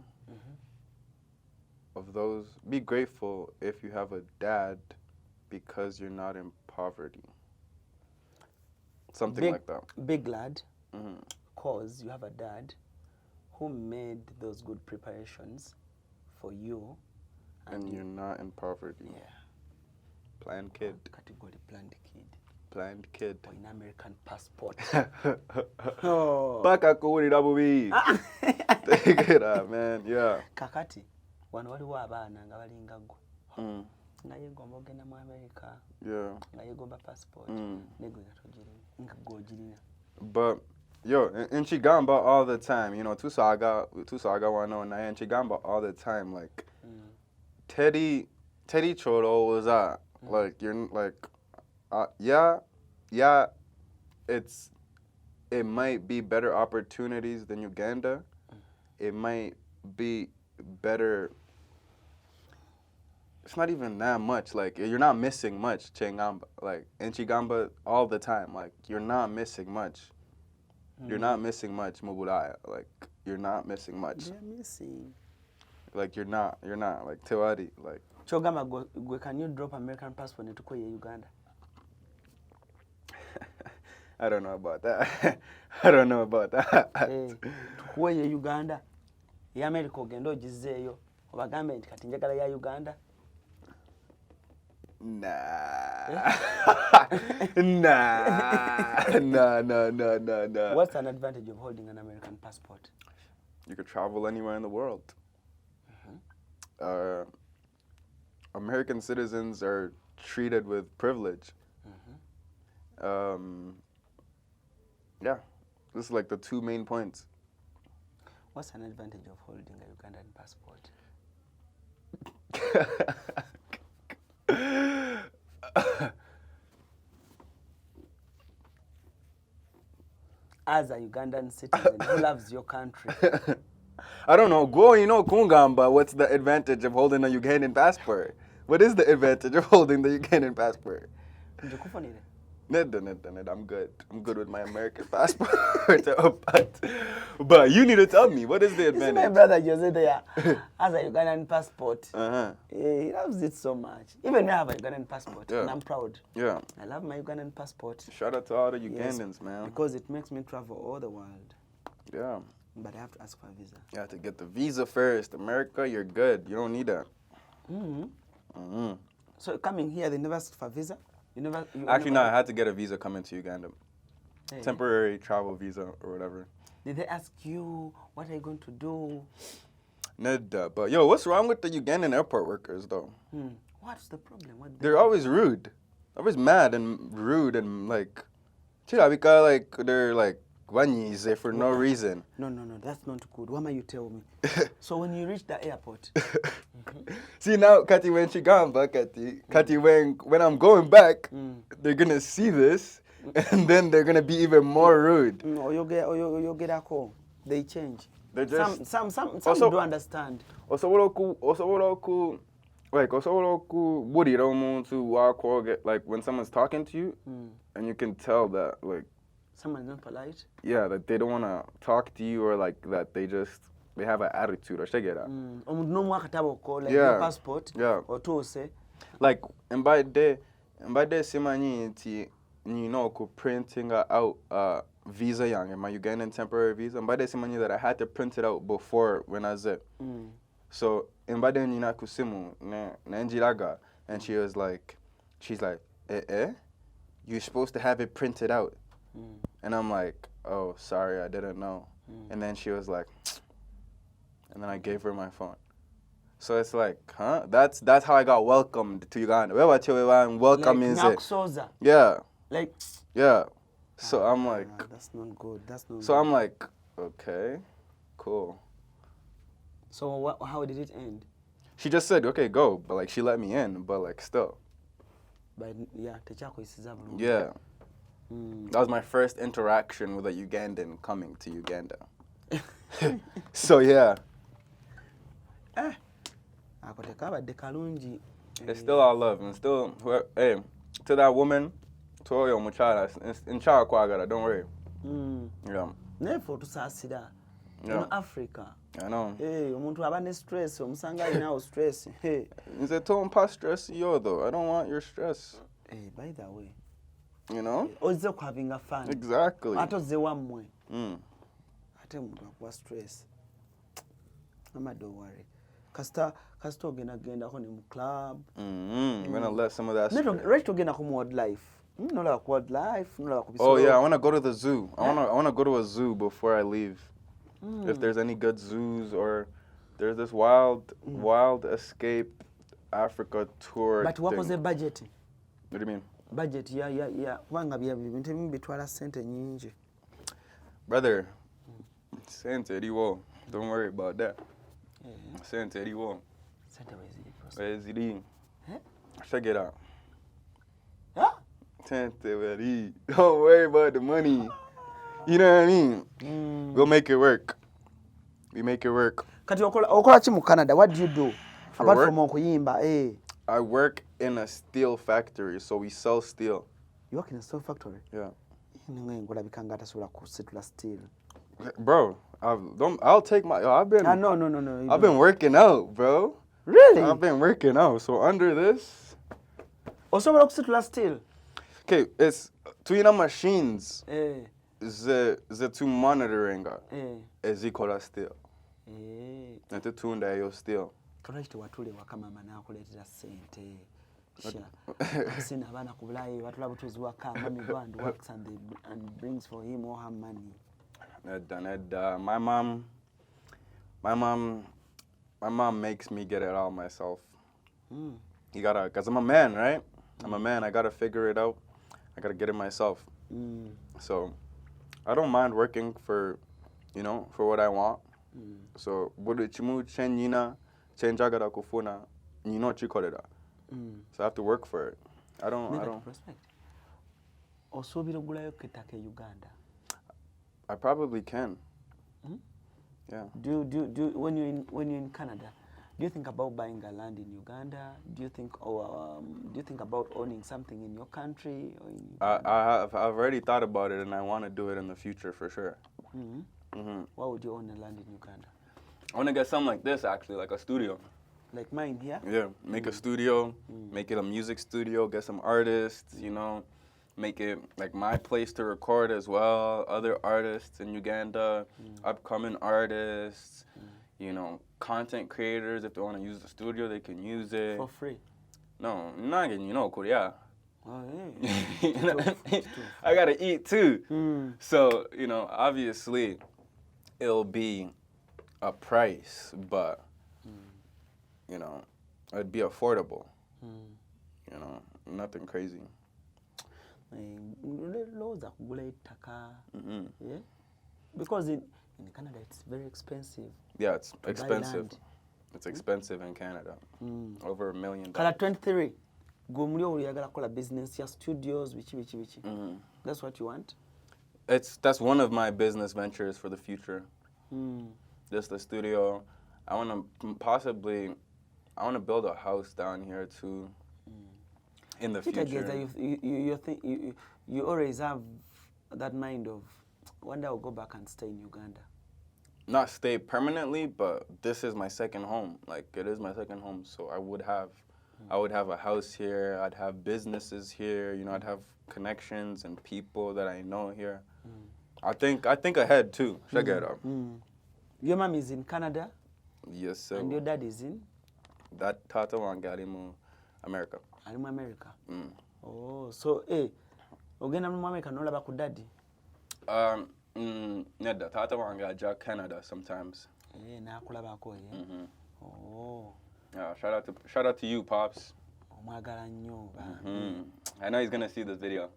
S1: of those. Be grateful if you have a dad because you're not in poverty. Something like that.
S2: Be glad because you have a dad who made those good preparations for you.
S1: And you're not in poverty.
S2: Yeah.
S1: Planned kid.
S2: Category planned kid.
S1: Planned kid.
S2: Or an American passport.
S1: Baka kuwulira bubi. Take it up, man. Yeah.
S2: Kakati, wano waliwo abaana nga balinga ggwe. Nga yegomba ogenda mu America.
S1: Yeah.
S2: Nga yegomba passport. Negwe nga ggwe ogirina.
S1: But Yo, in Chigamba all the time, you know, Tusaga wano na in Chigamba all the time, like, Teddy Choro was like, you're like, yeah, it might be better opportunities than Uganda. It might be better. It's not even that much. Like, you're not missing much, Chingamba. Like, in Chigamba all the time. Like, you're not missing much. You're not missing much, Mubulaya. Like, you're not missing much.
S2: You're missing.
S1: Like, you're not. Like, Tewadi, like.
S2: Chogama, can you drop American passport into Uganda?
S1: I don't know about that. I don't know about that.
S2: Tukuwe Uganda. Ya America ogendo jizeyo. Obagambe nti kati njagala ya Uganda.
S1: Nah. Nah.
S2: What's an advantage of holding an American passport?
S1: You could travel anywhere in the world. American citizens are treated with privilege. Yeah, this is like the two main points.
S2: What's an advantage of holding a Ugandan passport? As a Ugandan citizen who loves your country.
S1: I don't know. Go, you know, Kungamba, what's the advantage of holding a Ugandan passport? What is the advantage of holding the Ugandan passport? Ned, I'm good. I'm good with my American passport. but you need to tell me, what is the advantage?
S2: My brother Jose there has a Ugandan passport. He loves it so much. Even me, I have a Ugandan passport, and I'm proud.
S1: Yeah.
S2: I love my Ugandan passport.
S1: Shout out to all the Ugandans, man.
S2: Because it makes me travel all the world.
S1: Yeah.
S2: But I have to ask for a visa.
S1: You have to get the visa first. America, you're good. You don't need that.
S2: So coming here, they never asked for a visa?
S1: Actually, no, I had to get a visa coming to Uganda. Hey. Temporary travel visa or whatever.
S2: Did they ask you, what are you going to do?
S1: Ned, but yo, what's wrong with the Ugandan airport workers, though?
S2: What's the problem?
S1: They're always rude. Always mad and rude and like, because like, they're like, Wanyize for no reason.
S2: No, that's not good. What might you tell me? So when you reach the airport.
S1: See now, Kati, when she gone back, Kati, when I'm going back, they're gonna see this, and then they're gonna be even more rude.
S2: Or you get a call. They change.
S1: They're just
S2: some do understand.
S1: Also, Woody don't to walk like when someone's talking to you, and you can tell that like.
S2: Someone's not polite?
S1: Yeah, that they don't want to talk to you or like that they have an attitude or shagera.
S2: Your passport.
S1: Yeah.
S2: Or to say.
S1: Like, and by the simani you know printing out visa young my Ugandan temporary visa. And by the simani that I had to print it out before when I was there. So and by then kusimu Njagala, and she's like, you're supposed to have it printed out. And I'm like, oh, sorry, I didn't know. And then she was like, and then I gave her my phone. So it's like, huh? That's how I got welcomed to Uganda. Welcome is it? Yeah.
S2: Like.
S1: Yeah. So I'm like.
S2: That's not good. That's not.
S1: So good. I'm like, okay, cool.
S2: So how did it end?
S1: She just said, okay, go. But like, she let me in. But like, still.
S2: But yeah,
S1: yeah. That was my first interaction with a Ugandan coming to Uganda. So yeah. It's still all love and still, hey, to that woman, to all your muchara, in Kwagara, don't worry. Yeah.
S2: Never to Sassida. In Africa.
S1: I know.
S2: Hey, you want to have any stress? Sanga now stress. Hey.
S1: Is it too much stress, yo though? I don't want your stress.
S2: Hey, by the way.
S1: You know?
S2: Also having a fun.
S1: Exactly.
S2: I thought the one way. I tell you what stress. Don't worry. Casta gena on him club.
S1: I'm gonna let some of that.
S2: Right to get a word life. No like word life. No like.
S1: Oh yeah, I wanna go to the zoo. I wanna go to a zoo before I leave. If there's any good zoos or there's this wild escape Africa tour.
S2: But what was the budget?
S1: What do you mean?
S2: Budget, yeah. Wanga bitwala sente nyingi.
S1: Brother, Sente Riwo. Don't worry about that. Sente Riwo. Where is it? Check it out.
S2: Huh?
S1: Sente Riwo. Don't worry about the money. You know what I mean? We'll make it work. We make it work.
S2: Kati okola chi mu Canada? What do you do?
S1: For
S2: Apart
S1: work?
S2: from okuyimba,
S1: I work in a steel factory, so we sell steel.
S2: You work in a steel factory?
S1: Yeah.
S2: Ngolabika tasobola kusitula steel.
S1: Bro, I'll take my. I've been.
S2: No.
S1: I've been working out, bro.
S2: Really?
S1: I've been working out. So under this.
S2: Osobola kusitula steel?
S1: Okay, it's twina machines.
S2: Eh.
S1: The two monitoring. Ezikola steel.
S2: Eh.
S1: Nte tunda yo steel.
S2: Tulakite watule wakamama nakuleetera ssente. Sina abana ku Bulayi batula butuzi waka mami go and works and brings for him or her money.
S1: My mom makes me get it all myself. You gotta, cause I'm a man, right? I'm a man. I gotta figure it out. I gotta get it myself. So I don't mind working for, for what I want. So budu chimu chenyina chenjagala kufuna chikolela. So I have to work for it. I don't.
S2: Prospect. Osobira gulayo ketake Uganda.
S1: I probably can. Yeah.
S2: Do when you're in Canada, do you think about buying a land in Uganda? Do you think about owning something in your country or in
S1: I've already thought about it, and I want to do it in the future for sure.
S2: Why would you own a land in Uganda?
S1: I want to get something like this, actually, like a studio.
S2: Like mine here?
S1: Yeah, make a studio, make it a music studio, get some artists, make it like my place to record as well, other artists in Uganda, upcoming artists, content creators. If they want to use the studio, they can use it.
S2: For free?
S1: No, not getting, Korea.
S2: Oh, yeah.
S1: I gotta eat too. So, obviously, it'll be a price, but, it'd be affordable. Nothing crazy.
S2: Yeah? Because in Canada, it's very expensive.
S1: Yeah, it's expensive. It's expensive in Canada. Over $1 million.
S2: Kala 23. Gomulio uyagala kola business ya studios which. That's what you want?
S1: That's one of my business ventures for the future. Just the studio. I want to build a house down here too. In the future.
S2: You always have that mind of one day I'll go back and stay in Uganda.
S1: Not stay permanently, but this is my second home. Like, it is my second home, so I would have a house here. I'd have businesses here. I'd have connections and people that I know here. I think ahead too. Check it out.
S2: Your mom is in Canada.
S1: Yes, sir.
S2: And your dad is in?
S1: That Tata Wangarimu, America.
S2: Alimu America. Oh, so ogenda mu America nolaba ku daddy?
S1: Neda Tata Wangaja Canada sometimes.
S2: Nakulabako Oh.
S1: Yeah, shout out to you, Pops.
S2: Omwagala nnyo.
S1: I know he's gonna see this video.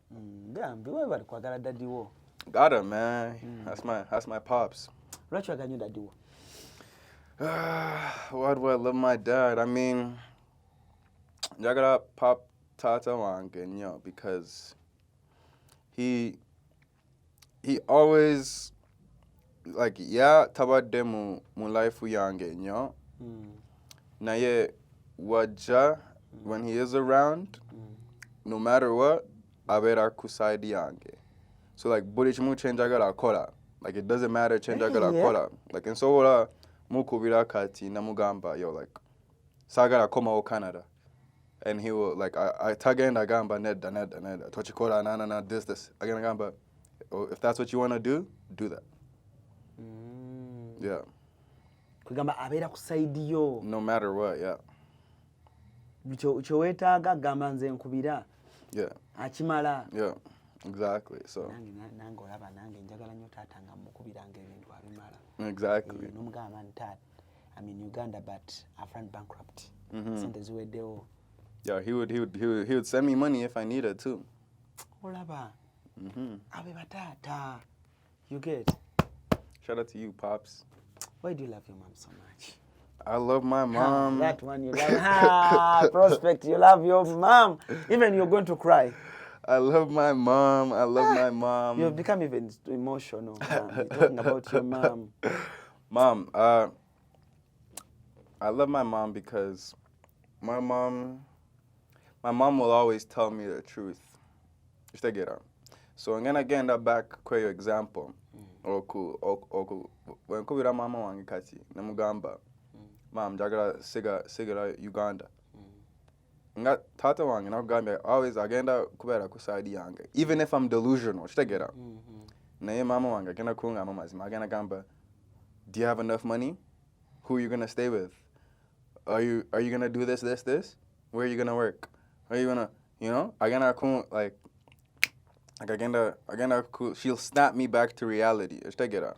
S2: Gambi why bali kwagala daddy wo?
S1: Got him, man. That's my Pops.
S2: Lwaki wagala nnyo daddy wo?
S1: Why do I love my dad? I mean, Njagala Pop Tata Wangenyo, because he always tabadde mu life yange naye wajja when he is around, no matter what, abera ku side yange. So buli kimu kyenjagala akola, it doesn't matter kyenjagala akola. Nsobola mukubira kati namugamba sagala komawo Canada, and he will I tagenda gamba nedda tochikola na this agenda gamba, if that's what you want to do that. Yeah.
S2: Kugamba abera ku side yo.
S1: No matter what, yeah.
S2: Chowetaaga gamba nze nkubira.
S1: Yeah.
S2: Achimala.
S1: Yeah. Exactly. So.
S2: Nange olaba nange njagala nnyo taata nga mukubiranga ebintu abimala.
S1: Exactly.
S2: Nomugamba ntaata, I'm in Uganda but our friend bankrupt. Sente ziweddewo.
S1: Yeah, he would send me money if I needed to.
S2: Olaba. Abe bataata. You get?
S1: Shout out to you, Pops.
S2: Why do you love your mom so much?
S1: I love my mom.
S2: That one you love. Prospect, you love your mom. Even you're going to cry.
S1: I love my mom. I love my mom.
S2: You've become even emotional. You're talking about your mom.
S1: Mom, I love my mom because my mom will always tell me the truth. So I'm gonna get that back kwa your example. When kubira mama wange kati namugamba. Mom, Njagala sigara Uganda. Nga tata wange nakugamba always agenda kubera kusadi yange. Even if I'm delusional, shitegera. Naye mama wange agenda kunga mama zima agenda gamba, do you have enough money? Who are you gonna stay with? Are you gonna do this? Where are you gonna work? Are you gonna, agenda like agenda she'll snap me back to reality. Shitegera.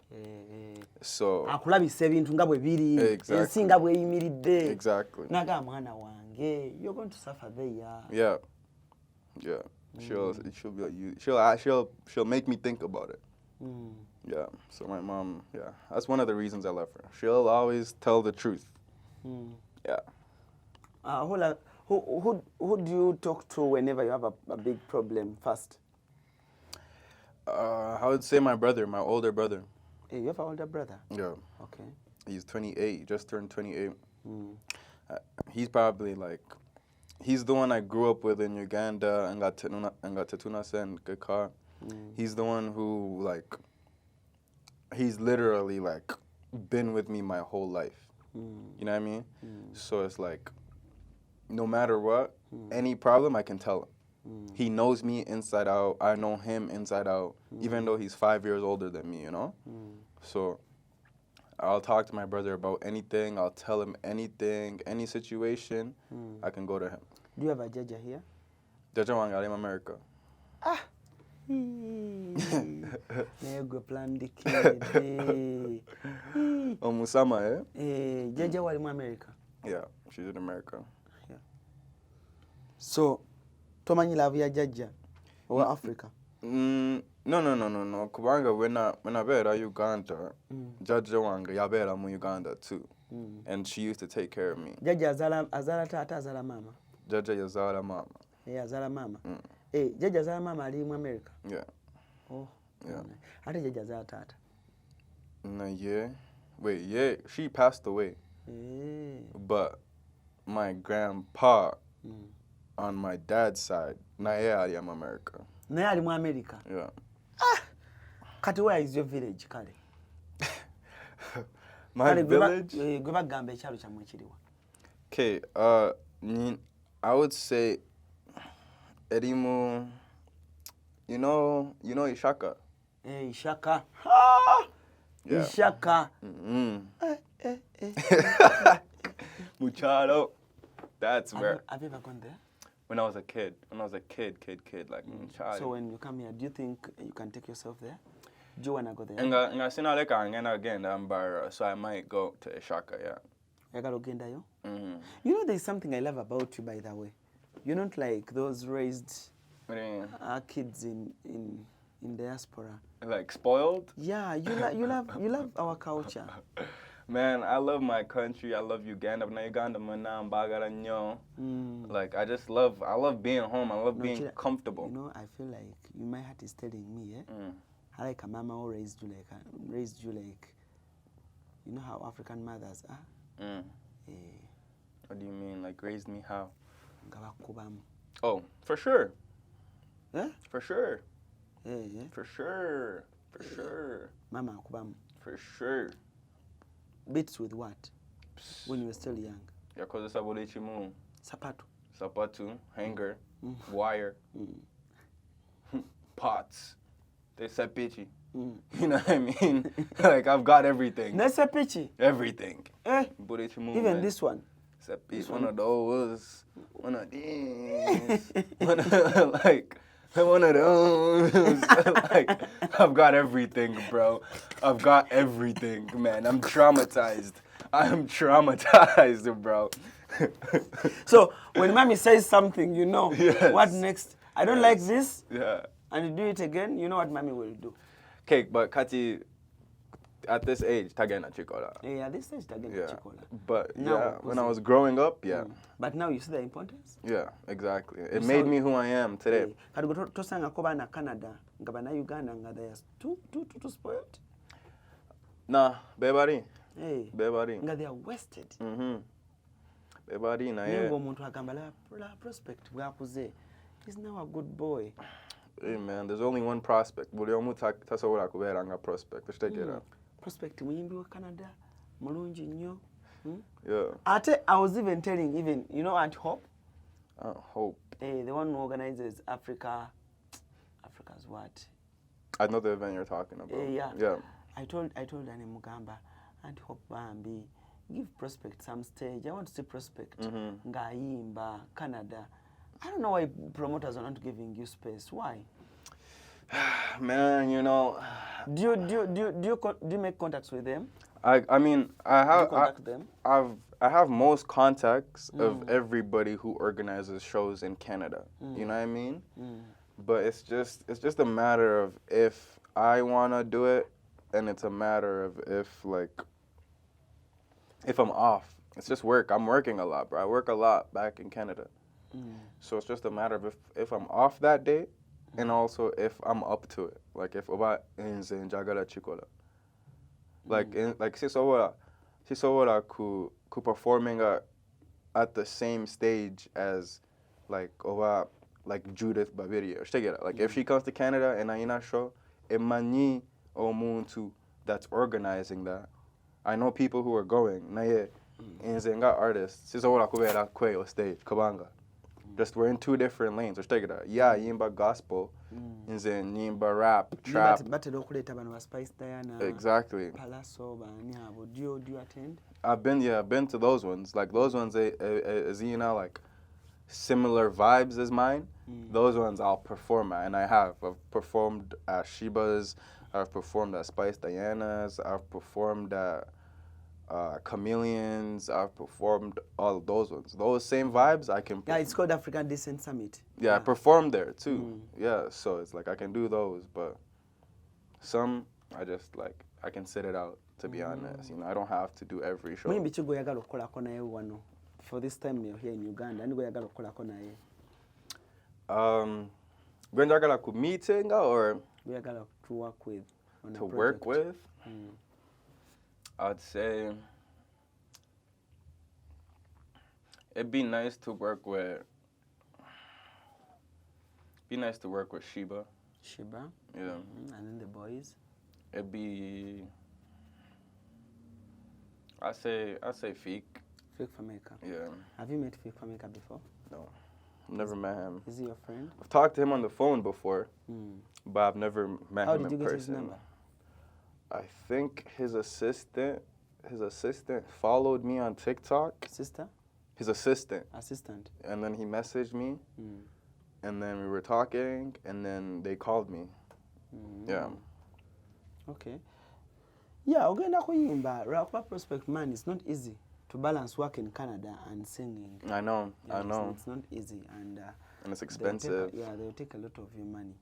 S1: So
S2: akulabisa ebintu nga bwe biri ensinga bwe yimiridde.
S1: Exactly.
S2: Naga mwana wange, you're going to suffer there.
S1: Yeah. She'll make me think about it. Yeah. So my mom, that's one of the reasons I love her. She'll always tell the truth. Yeah.
S2: Who do you talk to whenever you have a big problem first?
S1: I would say my brother, my older brother.
S2: Hey, you have an older brother?
S1: Yeah.
S2: Okay.
S1: He's 28. He just turned 28. He's probably like, he's the one I grew up with in Uganda and got Tenyuma and Kaka. He's the one who he's literally like been with me my whole life. You know what I mean? So it's like, no matter what, any problem I can tell him. He knows me inside out. I know him inside out, even though he's 5 years older than me, So I'll talk to my brother about anything. I'll tell him anything, any situation. I can go to him.
S2: Do you have a Jaja here?
S1: Jaja wangali in America.
S2: Nego plan the kid.
S1: Musama,
S2: Jaja wali mu America?
S1: Yeah, she's in America.
S2: Yeah. So, tomanyi love ya Jaja or Africa?
S1: No. Kubanga when I bera Uganda, Jaja wange yabera mu Uganda too. And she used to take care of me.
S2: Jaja azala tata azala mama?
S1: Jaja yazala mama.
S2: Yeah, azala mama. Jaja azala mama ali mu America?
S1: Yeah.
S2: Oh.
S1: Yeah.
S2: Ate Jaja azala tata?
S1: No, yeah. Wait, yeah, she passed away. But my grandpa on my dad's side, naye ali mu America.
S2: Naye ali mu America?
S1: Yeah.
S2: Kati where is your village, kale?
S1: My village?
S2: Gwe bagamba ekyalo kyammwe kiriwa?
S1: Okay, I would say Edimu, you know Ishaka?
S2: Ishaka.
S1: Yeah.
S2: Ishaka.
S1: Muchado. That's where.
S2: Have you ever gone there?
S1: When I was a kid, like child.
S2: So when you come here, do you think you can take yourself there? Do you wanna go there?
S1: Nga sinaleka ngena again so I might go to Ishaka, yeah.
S2: Yagala ogenda yo? You know there's something I love about you, by the way. You're not like those raised kids in diaspora. Like
S1: spoiled?
S2: Yeah, you love our culture.
S1: Man, I love my country. I love Uganda. Like I love being home. I love being comfortable.
S2: You know, I feel like my heart is telling me, I like a mama who raised you like, you know how African mothers are.
S1: What do you mean? Like raised me how?
S2: Ngabakubamu.
S1: Oh, for sure.
S2: Yeah?
S1: For sure.
S2: Yeah.
S1: For sure. For sure.
S2: Mama akubamu.
S1: For sure.
S2: Beats with what? When you were still young?
S1: Yakoze sabolichimu.
S2: Sapatu,
S1: hanger, wire, pots. They said pichi. You know what I mean? Like I've got everything.
S2: That's a pichi.
S1: Everything.
S2: Even man. This one.
S1: One of those. One of these. One of those. Like I've got everything, bro. I've got everything, man. I'm traumatized. Bro.
S2: So when mommy says something, you know,
S1: yes.
S2: What next? I don't like this.
S1: Yeah.
S2: And you do it again, you know what mommy will do.
S1: Okay, but Kati, at this age, tagena chikola.
S2: Yeah, this stage again,
S1: Yeah.
S2: chikola.
S1: But
S2: Now,
S1: yeah, when I was growing up, yeah.
S2: But now you see the importance.
S1: Yeah, exactly. It made me who I am today.
S2: Kati go tosanga ko bana Canada, nga bana Uganda nga they are too spoiled.
S1: Nah, bebari.
S2: Hey.
S1: Bebari.
S2: Nga they are wasted.
S1: Bebari na
S2: Nengo
S1: ye.
S2: omuntu agamba la prospect bwakuze. He's now a good boy.
S1: Hey man, there's only one prospect. Buli omu tasobola kubeera nga prospect. Tukitegera.
S2: Prospect muyimbi wa Canada, mulungi nnyo.
S1: Yeah.
S2: Ate, I was even telling, you know, Aunt Hope?
S1: Hope.
S2: The one who organizes Africa's what?
S1: I know the event you're talking about.
S2: Yeah.
S1: Yeah.
S2: I told Annie Mugamba, Aunt Hope Bambi, give Prospect some stage. I want to see Prospect. Ngayimba, Canada. I don't know why promoters are not giving you space. Why?
S1: Man, you know.
S2: Do you make contacts with them?
S1: I mean, I have.
S2: Do you contact them?
S1: I have most contacts of everybody who organizes shows in Canada. You know what I mean? But it's just a matter of if I wanna do it, and it's a matter of if I'm off. It's just work. I'm working a lot, bro. I work a lot back in Canada. So it's just a matter of if I'm off that day, and also if I'm up to it. Like if oba inze Njagala chikola. Like sisobola ku performing at the same stage as like oba like Judith Babiria. Like if she comes to Canada and I show emanyi omuntu that's organizing that. I know people who are going. Na ye inze nga artists sisobola kubera kwe stage kabanga. Just we're in two different lanes. Yeah, yimba gospel, inze yimba rap, trap. Exactly.
S2: Do you attend?
S1: I've been to those ones. Like those ones, you know, like similar vibes as mine. Those ones I'll perform at, and I have. I've performed at Sheba's. I've performed at Spice Diana's. I've performed at Chameleons. I've performed all of those ones. Those same vibes I can.
S2: Yeah, it's called African Decent Summit.
S1: Yeah, I performed there too. Yeah, so it's like I can do those, but some I can sit it out. To be honest, you know, I don't have to do every show.
S2: For this time you're here in Uganda,
S1: Njagala ku meeting or
S2: to work with.
S1: To work with. I'd say it'd be nice to work with. Be nice to work with Sheba.
S2: Sheba.
S1: Yeah.
S2: And then the boys.
S1: It'd be. I say Feek.
S2: Feek Fameka.
S1: Yeah.
S2: Have you met Feek Fameka before?
S1: No, never met him.
S2: Is he your friend?
S1: I've talked to him on the phone before, but I've never met him in person.
S2: How did you get his number?
S1: I think his assistant followed me on TikTok.
S2: Sister?
S1: His assistant.
S2: Assistant.
S1: And then he messaged me, and then we were talking, and then they called me. Yeah.
S2: Okay. Yeah, Uganda kuyimba, Rakuba Prospect man, it's not easy to balance work in Canada and singing.
S1: I know.
S2: It's not easy, and
S1: it's expensive.
S2: They'll take a lot of your money.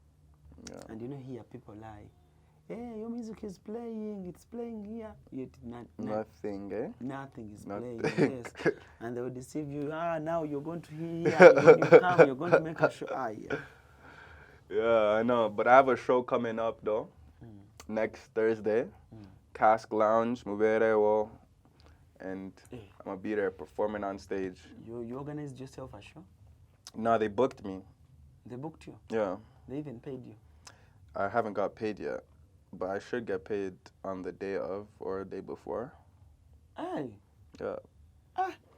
S1: Yeah.
S2: And you know, here people lie. Hey, your music is playing, it's playing here. Yet
S1: Nothing, eh?
S2: Nothing is
S1: Nothing.
S2: playing, yes. And they will deceive you. Now you're going to hear, when you come, you're going to make a show. Yeah.
S1: Yeah, I know. But I have a show coming up, though, next Thursday. Cask Lounge, Muberewo, and I'm going to be there performing on stage.
S2: You organized yourself a show?
S1: No, they booked me.
S2: They booked you?
S1: Yeah.
S2: They even paid you?
S1: I haven't got paid yet, but I should get paid on the day of or the day before.
S2: Aye.
S1: Yeah.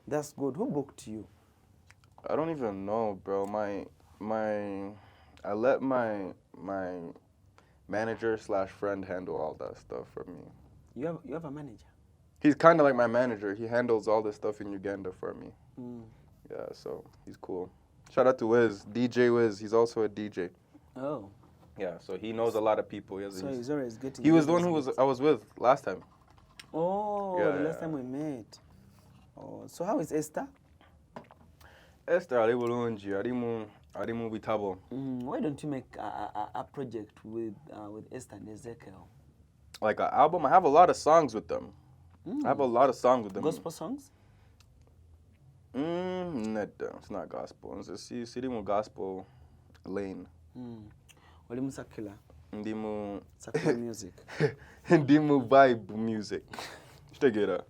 S2: That's good. Who booked you?
S1: I don't even know, bro. I let my manager / friend handle all that stuff for me.
S2: You have a manager?
S1: He's kind of like my manager. He handles all this stuff in Uganda for me. Yeah, so he's cool. Shout out to Wiz, DJ Wiz. He's also a DJ.
S2: Oh.
S1: Yeah, so he knows a lot of people.
S2: So he's always getting.
S1: He was the one I was with last time.
S2: Oh,
S1: yeah,
S2: the last time we met. Oh, so how is Esther?
S1: Esther ali bulungi, Adi movie tabo.
S2: Why don't you make a project with Esther and Ezekiel?
S1: Like an album? I have a lot of songs with them. I have a lot of songs with them.
S2: Gospel songs?
S1: It's not gospel. It's a city gospel lane.
S2: Oli musakila.
S1: Ndimu
S2: Sakila music.
S1: Ndimu vibe music. Shtegera.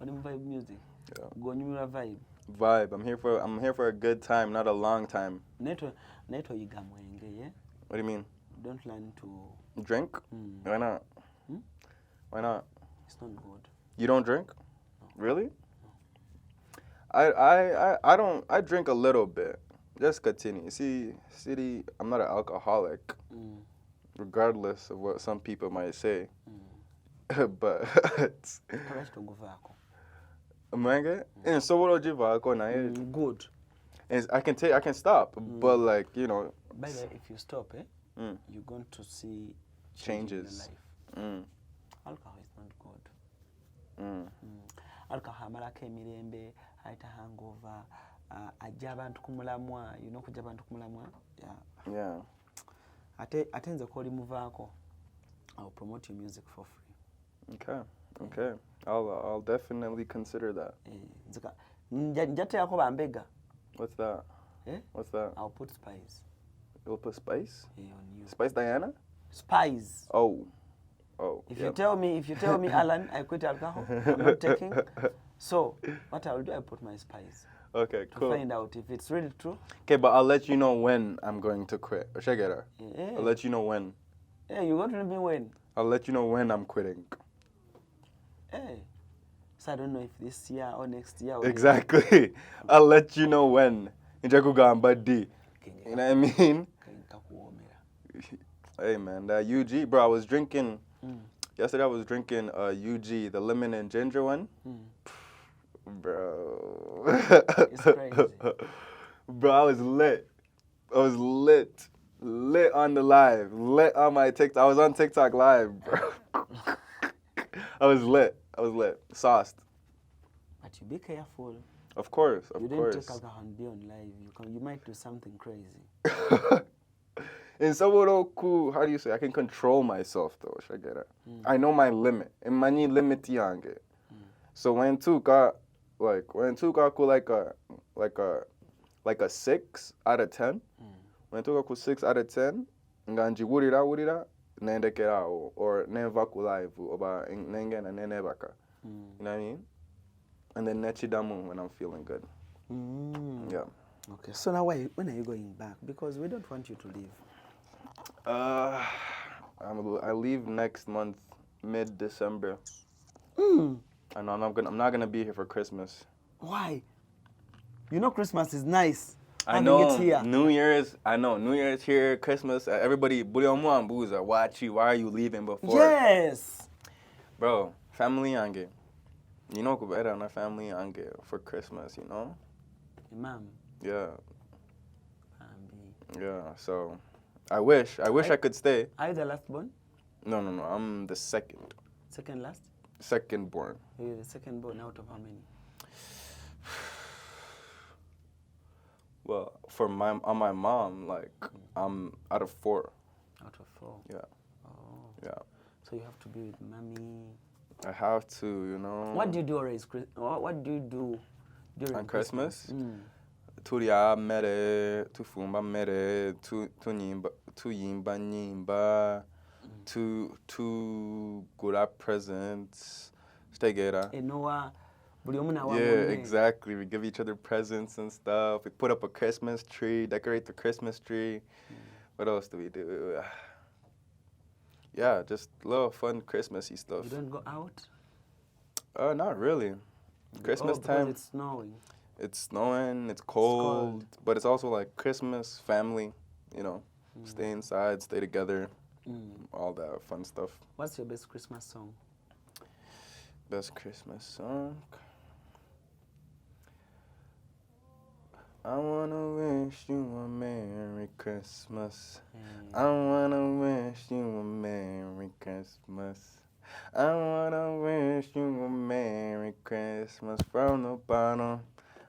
S2: Oli vibe music.
S1: Yeah.
S2: Go nyumira vibe.
S1: Vibe. I'm here for a good time, not a long time.
S2: Neto yigamwenge, yeah?
S1: What do you mean?
S2: Don't learn to
S1: Drink? Why not? Why not?
S2: It's not good.
S1: You don't drink?
S2: No.
S1: Really? No. I don't. I drink a little bit. Just continue. See, city. I'm not an alcoholic, regardless of what some people might say. But Manga? And so what
S2: good.
S1: And I can stop, but like, you know.
S2: By the way, if you stop, you're going to see
S1: changes
S2: in your life. Alcohol is not good. Alcohol amalako emirembe, aita hangover, ajja abantu kumulamwa, you know kujja abantu kumulamwa?
S1: Yeah.
S2: Ate nze ko olimuvaako, I'll promote your music for free.
S1: Okay. I'll definitely consider that.
S2: Njateako bambega.
S1: What's that? What's that?
S2: I'll put spice.
S1: You'll put spice?
S2: On you.
S1: Spice Diana?
S2: Spice.
S1: Oh.
S2: If you tell me, Alan, I quit alcohol, I'm not taking. So what I will do, I put my spice.
S1: Okay, cool.
S2: To find out if it's really true.
S1: Okay, but I'll let you know when I'm going to quit. Shagera.
S2: Yeah.
S1: I'll let you know when.
S2: Hey, you going to me when?
S1: I'll let you know when I'm quitting.
S2: Hey. So I don't know if this year or next year. Or
S1: Exactly. I'll let you know when. You know what I mean? Hey man, that UG, bro, I was drinking, yesterday I was drinking UG, the lemon and ginger one. Bro.
S2: It's crazy.
S1: Bro, I was lit. Lit on the live. Lit on my TikTok. I was on TikTok live, bro. I was lit. Sauced.
S2: But you be careful.
S1: Of course.
S2: You didn't take alcohol and be on live. You might do something crazy.
S1: In Saburoku, how do you say? I can control myself though. Should I get it? I know my limit. And many limit yange. So when tuka like a 6 out of 10. When tuka ku 6 out of 10, nganji wurira nendekera or neva ku live oba nenge na nenebaka. You know what I mean? And then nechidamu when I'm feeling good. Yeah.
S2: Okay. So now when are you going back? Because we don't want you to leave.
S1: I leave next month, mid-December. And I'm not gonna be here for Christmas.
S2: Why? You know Christmas is nice.
S1: I know. New Year's here, Christmas. Everybody, watch you. Why are you leaving before?
S2: Yes.
S1: Bro, family ange. You know Okubela na family ange for Christmas, you know?
S2: Imam.
S1: Yeah. Yeah, so I wish I could stay.
S2: Are you the last born?
S1: No, I'm the second.
S2: Second last?
S1: Second born.
S2: You're the second born out of how many?
S1: Well, on my mom, like I'm out of 4.
S2: Out of 4.
S1: Yeah.
S2: Oh.
S1: Yeah.
S2: So you have to be with mommy.
S1: I have to, you know.
S2: What do you do What do you do during
S1: on Christmas?
S2: Christmas?
S1: Mere, tufumba mere, tuyimba nyimba, to gura presents, stegera. Yeah, exactly. We give each other presents and stuff. We put up a Christmas tree, decorate the Christmas tree. What else do we do? Yeah, just little fun Christmassy stuff.
S2: You don't go out?
S1: Not really. Christmas time.
S2: It's snowing.
S1: It's snowing, it's cold, but it's also like Christmas, family, you know, stay inside, stay together, all that fun stuff.
S2: What's your best Christmas song?
S1: Best Christmas song? I wanna wish you a Merry Christmas. I wanna wish you a Merry Christmas. I wanna wish you a Merry Christmas from the bottom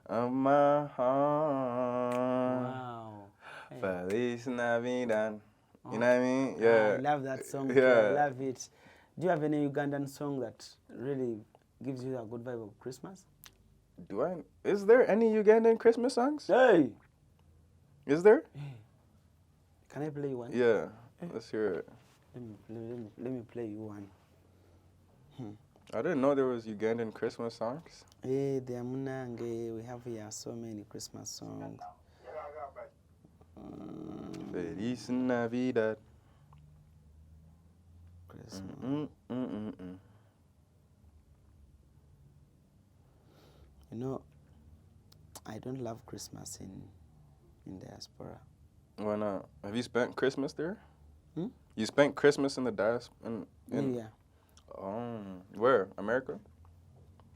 S1: of my heart.
S2: Wow.
S1: Feliz Navidad. You know what I mean? Yeah.
S2: I love that song.
S1: Yeah.
S2: Too. I love it. Do you have any Ugandan song that really gives you a good vibe of Christmas?
S1: Is there any Ugandan Christmas songs?
S2: Hey!
S1: Is there?
S2: Can I play you one?
S1: Yeah. Let's hear it.
S2: Let me play you one.
S1: I didn't know there was Ugandan Christmas songs.
S2: Hey, we have here so many Christmas songs.
S1: Feliz Navidad.
S2: Christmas. You know, I don't love Christmas in diaspora.
S1: Why not? Have you spent Christmas there?
S2: Hmm?
S1: You spent Christmas in the diaspora?
S2: Yeah.
S1: Where? America?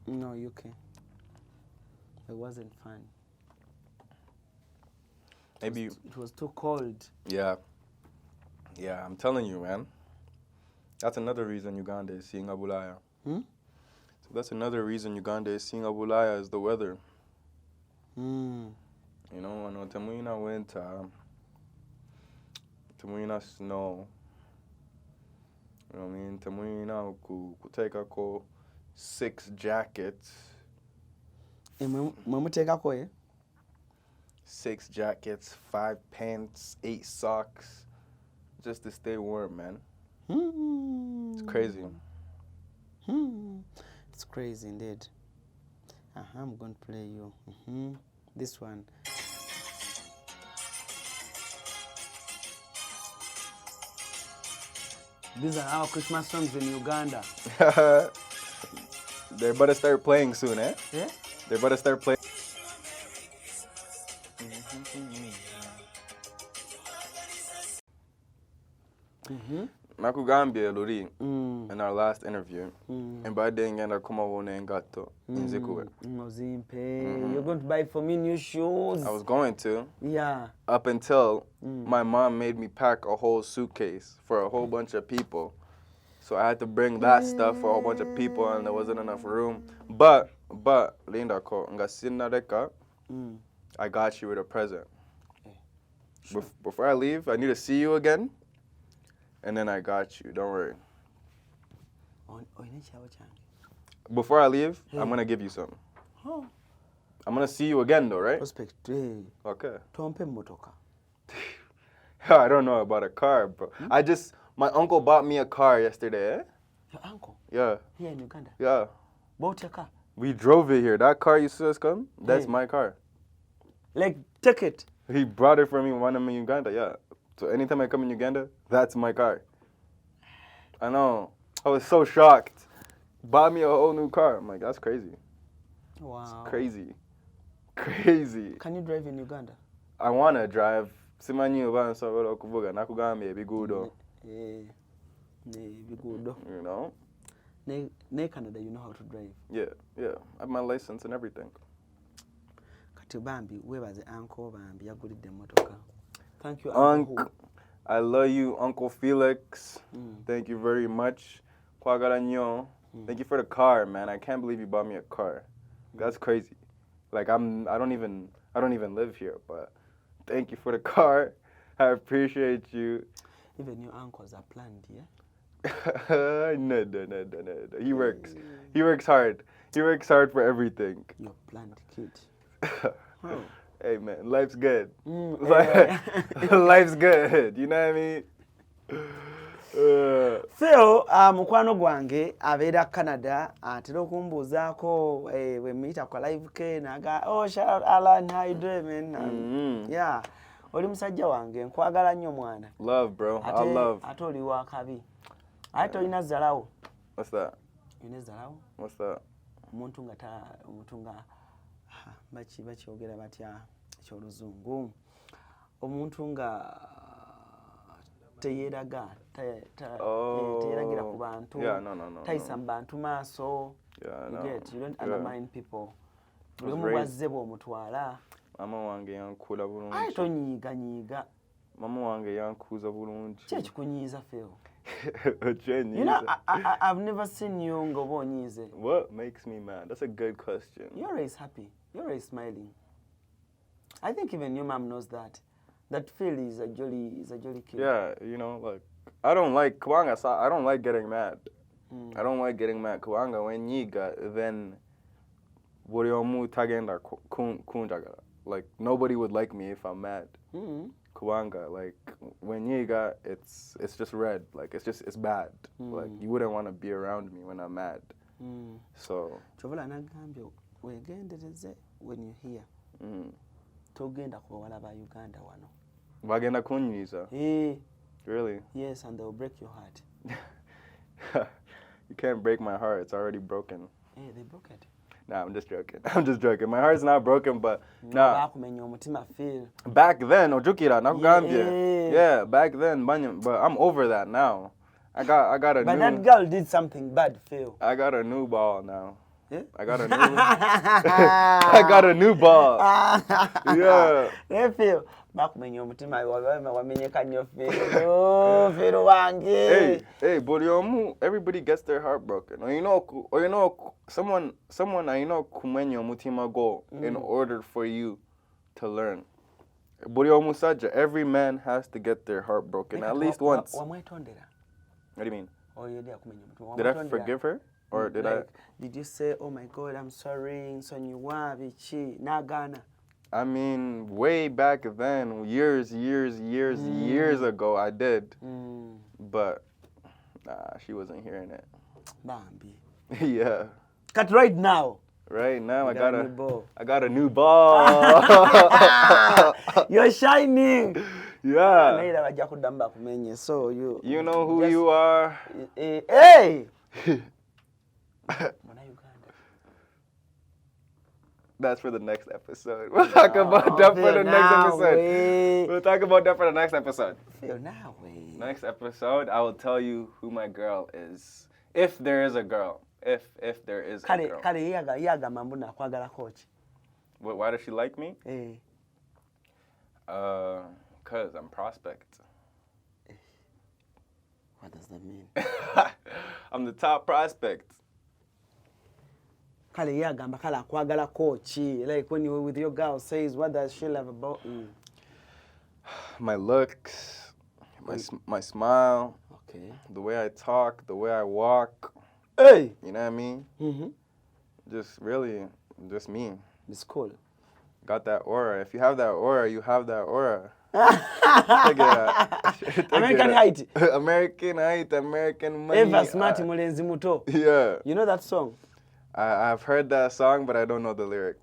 S2: No, UK. It wasn't fun.
S1: Maybe
S2: It was too cold.
S1: Yeah. Yeah, I'm telling you, man. That's another reason Uganda is seeing Abulaya.
S2: Hmm?
S1: So that's another reason Uganda is seeing Abulaya is the weather.
S2: Hmm.
S1: You know, temuina winter, temuina snow. You know what I mean? Temuina kuteka ko 6 jackets.
S2: Mwamutekako eh?
S1: 6 jackets, 5 pants, 8 socks, just to stay warm, man. It's crazy.
S2: It's crazy indeed. I'm going to play you. This one. These are our Christmas songs in Uganda.
S1: They better start playing soon, eh?
S2: Yeah?
S1: They better start playing. Nakugambia Luri in our last interview, and by then I come over and got to Nzikuwe.
S2: You're going to buy for me new shoes.
S1: I was going to.
S2: Yeah.
S1: Up until my mom made me pack a whole suitcase for a whole bunch of people. So I had to bring that stuff for a whole bunch of people, and there wasn't enough room. But Linda ko ngasinna reka, I got you with a present. Sure. Before I leave, I need to see you again. And then I got you, don't worry. Before I leave, I'm going to give you something.
S2: Oh.
S1: I'm going to see you again though, right?
S2: Prospect.
S1: Okay.
S2: Tompe motoka.
S1: I don't know about a car, bro. My uncle bought me a car yesterday, eh?
S2: Your uncle?
S1: Yeah.
S2: Here in Uganda?
S1: Yeah.
S2: Bought your car?
S1: We drove it here. That car you see us come, that's my car.
S2: Like, take it.
S1: He brought it for me when I'm in Uganda, yeah. So anytime I come in Uganda, that's my car. I know. I was so shocked. Bought me a whole new car. I'm like, that's crazy.
S2: Wow.
S1: It's crazy. Crazy.
S2: Can you drive in Uganda?
S1: I want to drive. Simanyi oba nsobola okuvuga nakugambye ebiguudo.
S2: Bigudo.
S1: You know?
S2: Ne Canada, you know how to drive.
S1: Yeah. I have my license and everything.
S2: Kati bambi webaze uncle bambi yagulidde motoka. Thank you,
S1: Uncle. I love you, Uncle Felix. Thank you very much. Kwagala nnyo. Thank you for the car, man. I can't believe you bought me a car. That's crazy. Like I don't even live here, but thank you for the car. I appreciate you.
S2: Even your uncles are planned, yeah?
S1: No. He works. He works hard. He works hard for everything.
S2: You're planned kid.
S1: Oh. Hey man, life's good. Life's good. You know what I mean?
S2: Phil, mukwano gwange abeera Canada atera okumbuuzaako we meeta kwa live ke naga shout out Alan, how you doing man? Yeah. Oli musajja wange nkwagala nnyo mwana.
S1: Love bro. I love.
S2: Ate oli wa kabi. Ate olina zalawo.
S1: What's that?
S2: Olina zalawo?
S1: What's that?
S2: Omuntu nga bakyogera batya ekyoluzungu. Omuntu nga teyeraga teyeragira ku bantu.
S1: Yeah, no.
S2: Tayisa mu bantu maaso.
S1: Yeah,
S2: you
S1: no.
S2: get, you don't undermine people. Buli omu bwazze bw'omutwala.
S1: Mama wange yankula bulungi.
S2: Ayi tonyiiganyiiga.
S1: Mama wange yankuza bulungi.
S2: Ki ekikunyiiza Phil?
S1: You
S2: know, I've never seen you ngoba onyiize.
S1: What makes me mad? That's a good question.
S2: You're always happy. You're always smiling. I think even your mom knows that. That feel is a jolly kid.
S1: Yeah, you know, like I don't like Kuanga. I don't like getting mad. I don't like getting mad. Kuanga when yiga then Boriomu tagenda kunjagala. Like nobody would like me if I'm mad. Kuanga, like when yiga, it's just red. Like it's bad. Like you wouldn't want to be around me when I'm mad. So.
S2: Chovola nagambye wegendereze when you hear. Togenda kuwala ba Uganda wano.
S1: Bagenda kunyiza. Really?
S2: Yes, and they'll break your heart.
S1: You can't break my heart. It's already broken.
S2: Hey, they broke it.
S1: Nah, I'm just joking. I'm just joking. My heart's not broken, but nah. Back then, ojukira nakugambye. Yeah, back then, but I'm over that now. I got a
S2: but
S1: new.
S2: But that girl did something bad, Phil.
S1: I got a new ball now.
S2: Yeah?
S1: I got a new. I got a new ball. Yeah.
S2: Hey, Phil. Bakumenya omutima wamenyekanye Phil wange.
S1: Hey, Boriomu, everybody gets their heart broken. Or you know, someone I know kumenya omutima go in order for you to learn. Boriomu saja, every man has to get their heart broken at least once. What do you mean? Did I forgive her? Or did I?
S2: Did you say, oh my God, I'm sorry, Nsonyiwa, bichi, nagana?
S1: I mean, way back then, years ago, I did. But, nah, she wasn't hearing it.
S2: Bambi.
S1: Yeah.
S2: Cut right now.
S1: Right now, I got a new ball.
S2: You're shining.
S1: Yeah.
S2: So
S1: you know who you are.
S2: Hey.
S1: That's for the next episode. We'll talk about that for the next episode. We'll talk about that for the next episode. Next episode, I will tell you who my girl is. If there is a girl. If there is a girl. Why does she like me? Because I'm prospect.
S2: What does that mean?
S1: I'm the top prospect.
S2: Like when you were with your girl, says what does she love about you?
S1: My looks, my smile,
S2: okay,
S1: the way I talk, the way I walk.
S2: Hey,
S1: you know what I mean? Just really, just me.
S2: It's cool.
S1: Got that aura. If you have that aura, you have that aura.
S2: American height.
S1: American height, American money.
S2: Eva Smart Mulenzi Muto.
S1: Yeah.
S2: You know that song?
S1: I've heard that song, but I don't know the lyric.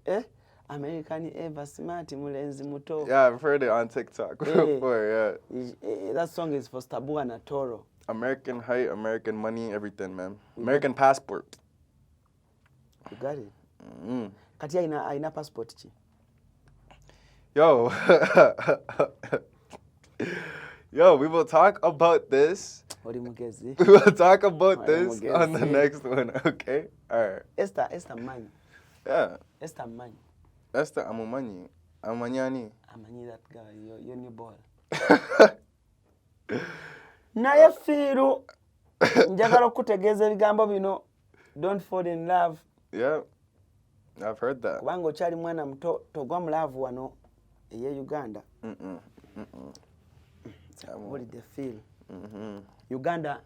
S2: American Eva Smart Mulenzi Muto.
S1: Yeah, I've heard it on TikTok before,
S2: yeah. That song is for Stabu and Toro.
S1: American height, American money, everything, man. American passport.
S2: You got it. Kati aina passport chi.
S1: Yo. Yo, we will talk about this. We will talk about this on the next one, okay? All right.
S2: Esther Mani.
S1: Yeah.
S2: Esther Mani.
S1: Esther Amumani. Amanyani.
S2: Amani, that girl, your new ball. Naye firu. Njagala kutegeza ebigambo bino. Don't fall in love.
S1: Yeah. I've heard that.
S2: Kubango chali mwana mto togwa mlavu wano eye Uganda. What did they feel? Uganda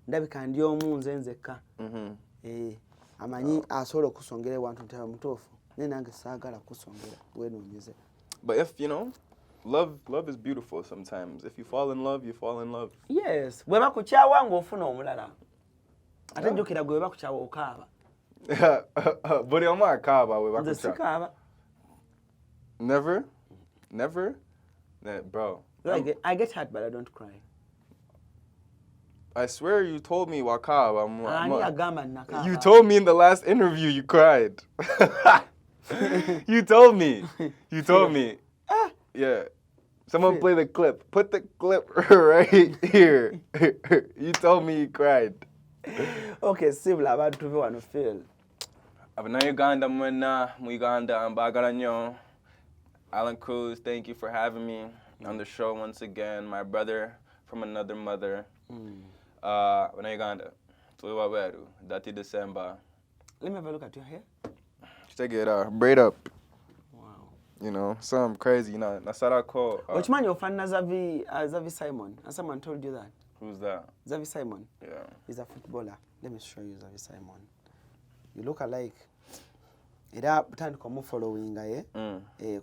S2: ndabika ndi omu nze nzekka. Amanyi asobola okusongera wantu ntaba mutofu. Ne nange saagala kusongera wenonyeze.
S1: But if, you know, love is beautiful sometimes. If you fall in love, you fall in love.
S2: Yes. Bwe bakukyawa ng'ofuna omulala. Ate njukira gwe bakukyawa okaaba.
S1: Buri omu akaaba we
S2: Nze sikaaba.
S1: Never? Bro.
S2: I get hurt, but I don't cry.
S1: I swear you told me wakaba. You
S2: You
S1: told me in the last interview you cried. You told me. Yeah. Someone play the clip. Put the clip right here. You told me you cried.
S2: Okay, sibula abantu be wano feel.
S1: Abana Uganda mwena, mu Uganda mbagala nnyo. ALLANCRUZ, thank you for having me on the show once again. My brother from another mother. Abana Uganda. Tuli waberu. Dati December.
S2: Let me have a look at your hair.
S1: Take it braid up.
S2: Wow.
S1: You know, something crazy. You know, that's what I call.
S2: Which man your fan Xavi Simon? Has someone told you that?
S1: Who's that?
S2: Xavi Simon.
S1: Yeah.
S2: He's a footballer. Let me show you Xavi Simon. You look alike. Era butandika mu following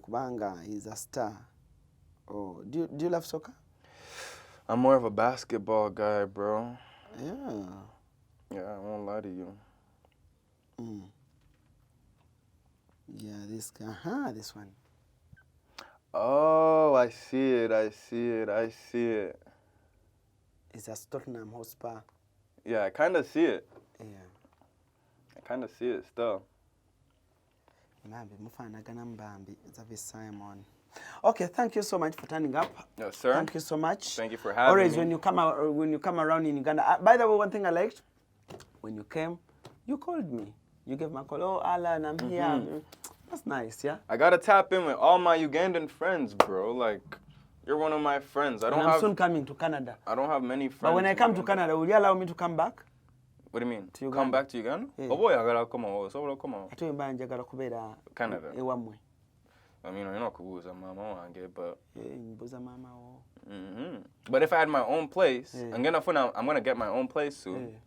S2: kubanga he's a star. Oh, do you love soccer?
S1: I'm more of a basketball guy, bro.
S2: Yeah.
S1: Yeah, I won't lie to you.
S2: Yeah, this guy. This one.
S1: Oh, I see it.
S2: It's a Tottenham Hotspur.
S1: Yeah, I kind of see it.
S2: Yeah.
S1: I kind of see it still.
S2: Mbambi mufanagana mbambi Xavi Simon. Okay, thank you so much for turning up.
S1: Yes, sir.
S2: Thank you so much.
S1: Thank you for having
S2: Always
S1: me.
S2: when you come around in Uganda. By the way, one thing I liked, when you came, you called me. You gave me a call. Oh, Alan, I'm here. That's nice, yeah.
S1: I gotta tap in with all my Ugandan friends, bro. Like, you're one of my friends.
S2: I'm soon coming to Canada.
S1: I don't have many friends.
S2: But when I come to Canada, will you allow me to come back?
S1: What do you mean?
S2: To Uganda.
S1: Come back to Uganda?
S2: Yeah.
S1: Oh boy, I gotta come on. So come on.
S2: Ate mba njagala kubeera
S1: Canada.
S2: Ewamwe.
S1: I mean, you're not kubuza mama wange, but.
S2: Mbuza mama wo.
S1: But if I had my own place,
S2: Yeah.
S1: I'm gonna get my own place soon.
S2: Yeah.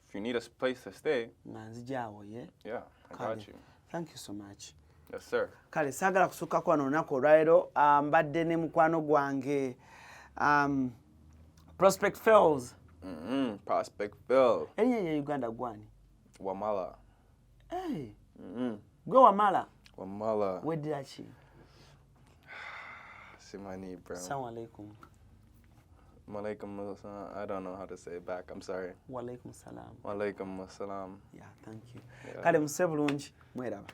S1: If you need a place to stay,
S2: Nanzijawo, yeah.
S1: yeah, I got you.
S2: Thank you so much.
S1: Yes, sir.
S2: Kale saagala kusukako wano olunaku olwaleero mbadde ne mukwano gwange Prospect Fells.
S1: Prospectville.
S2: Erinnya lya Uganda gwani?
S1: Wamala.
S2: Hey. Gwe Wamala.
S1: Wamala.
S2: Weddira ki?
S1: Simani, bro.
S2: Assalamu alaikum.
S1: Malaikum assalam. I don't know how to say it back. I'm sorry.
S2: Wa alaikum salam.
S1: Malaikum assalam.
S2: Yeah, thank you.
S1: Yeah.
S2: Kale musebe bulungi mweraba.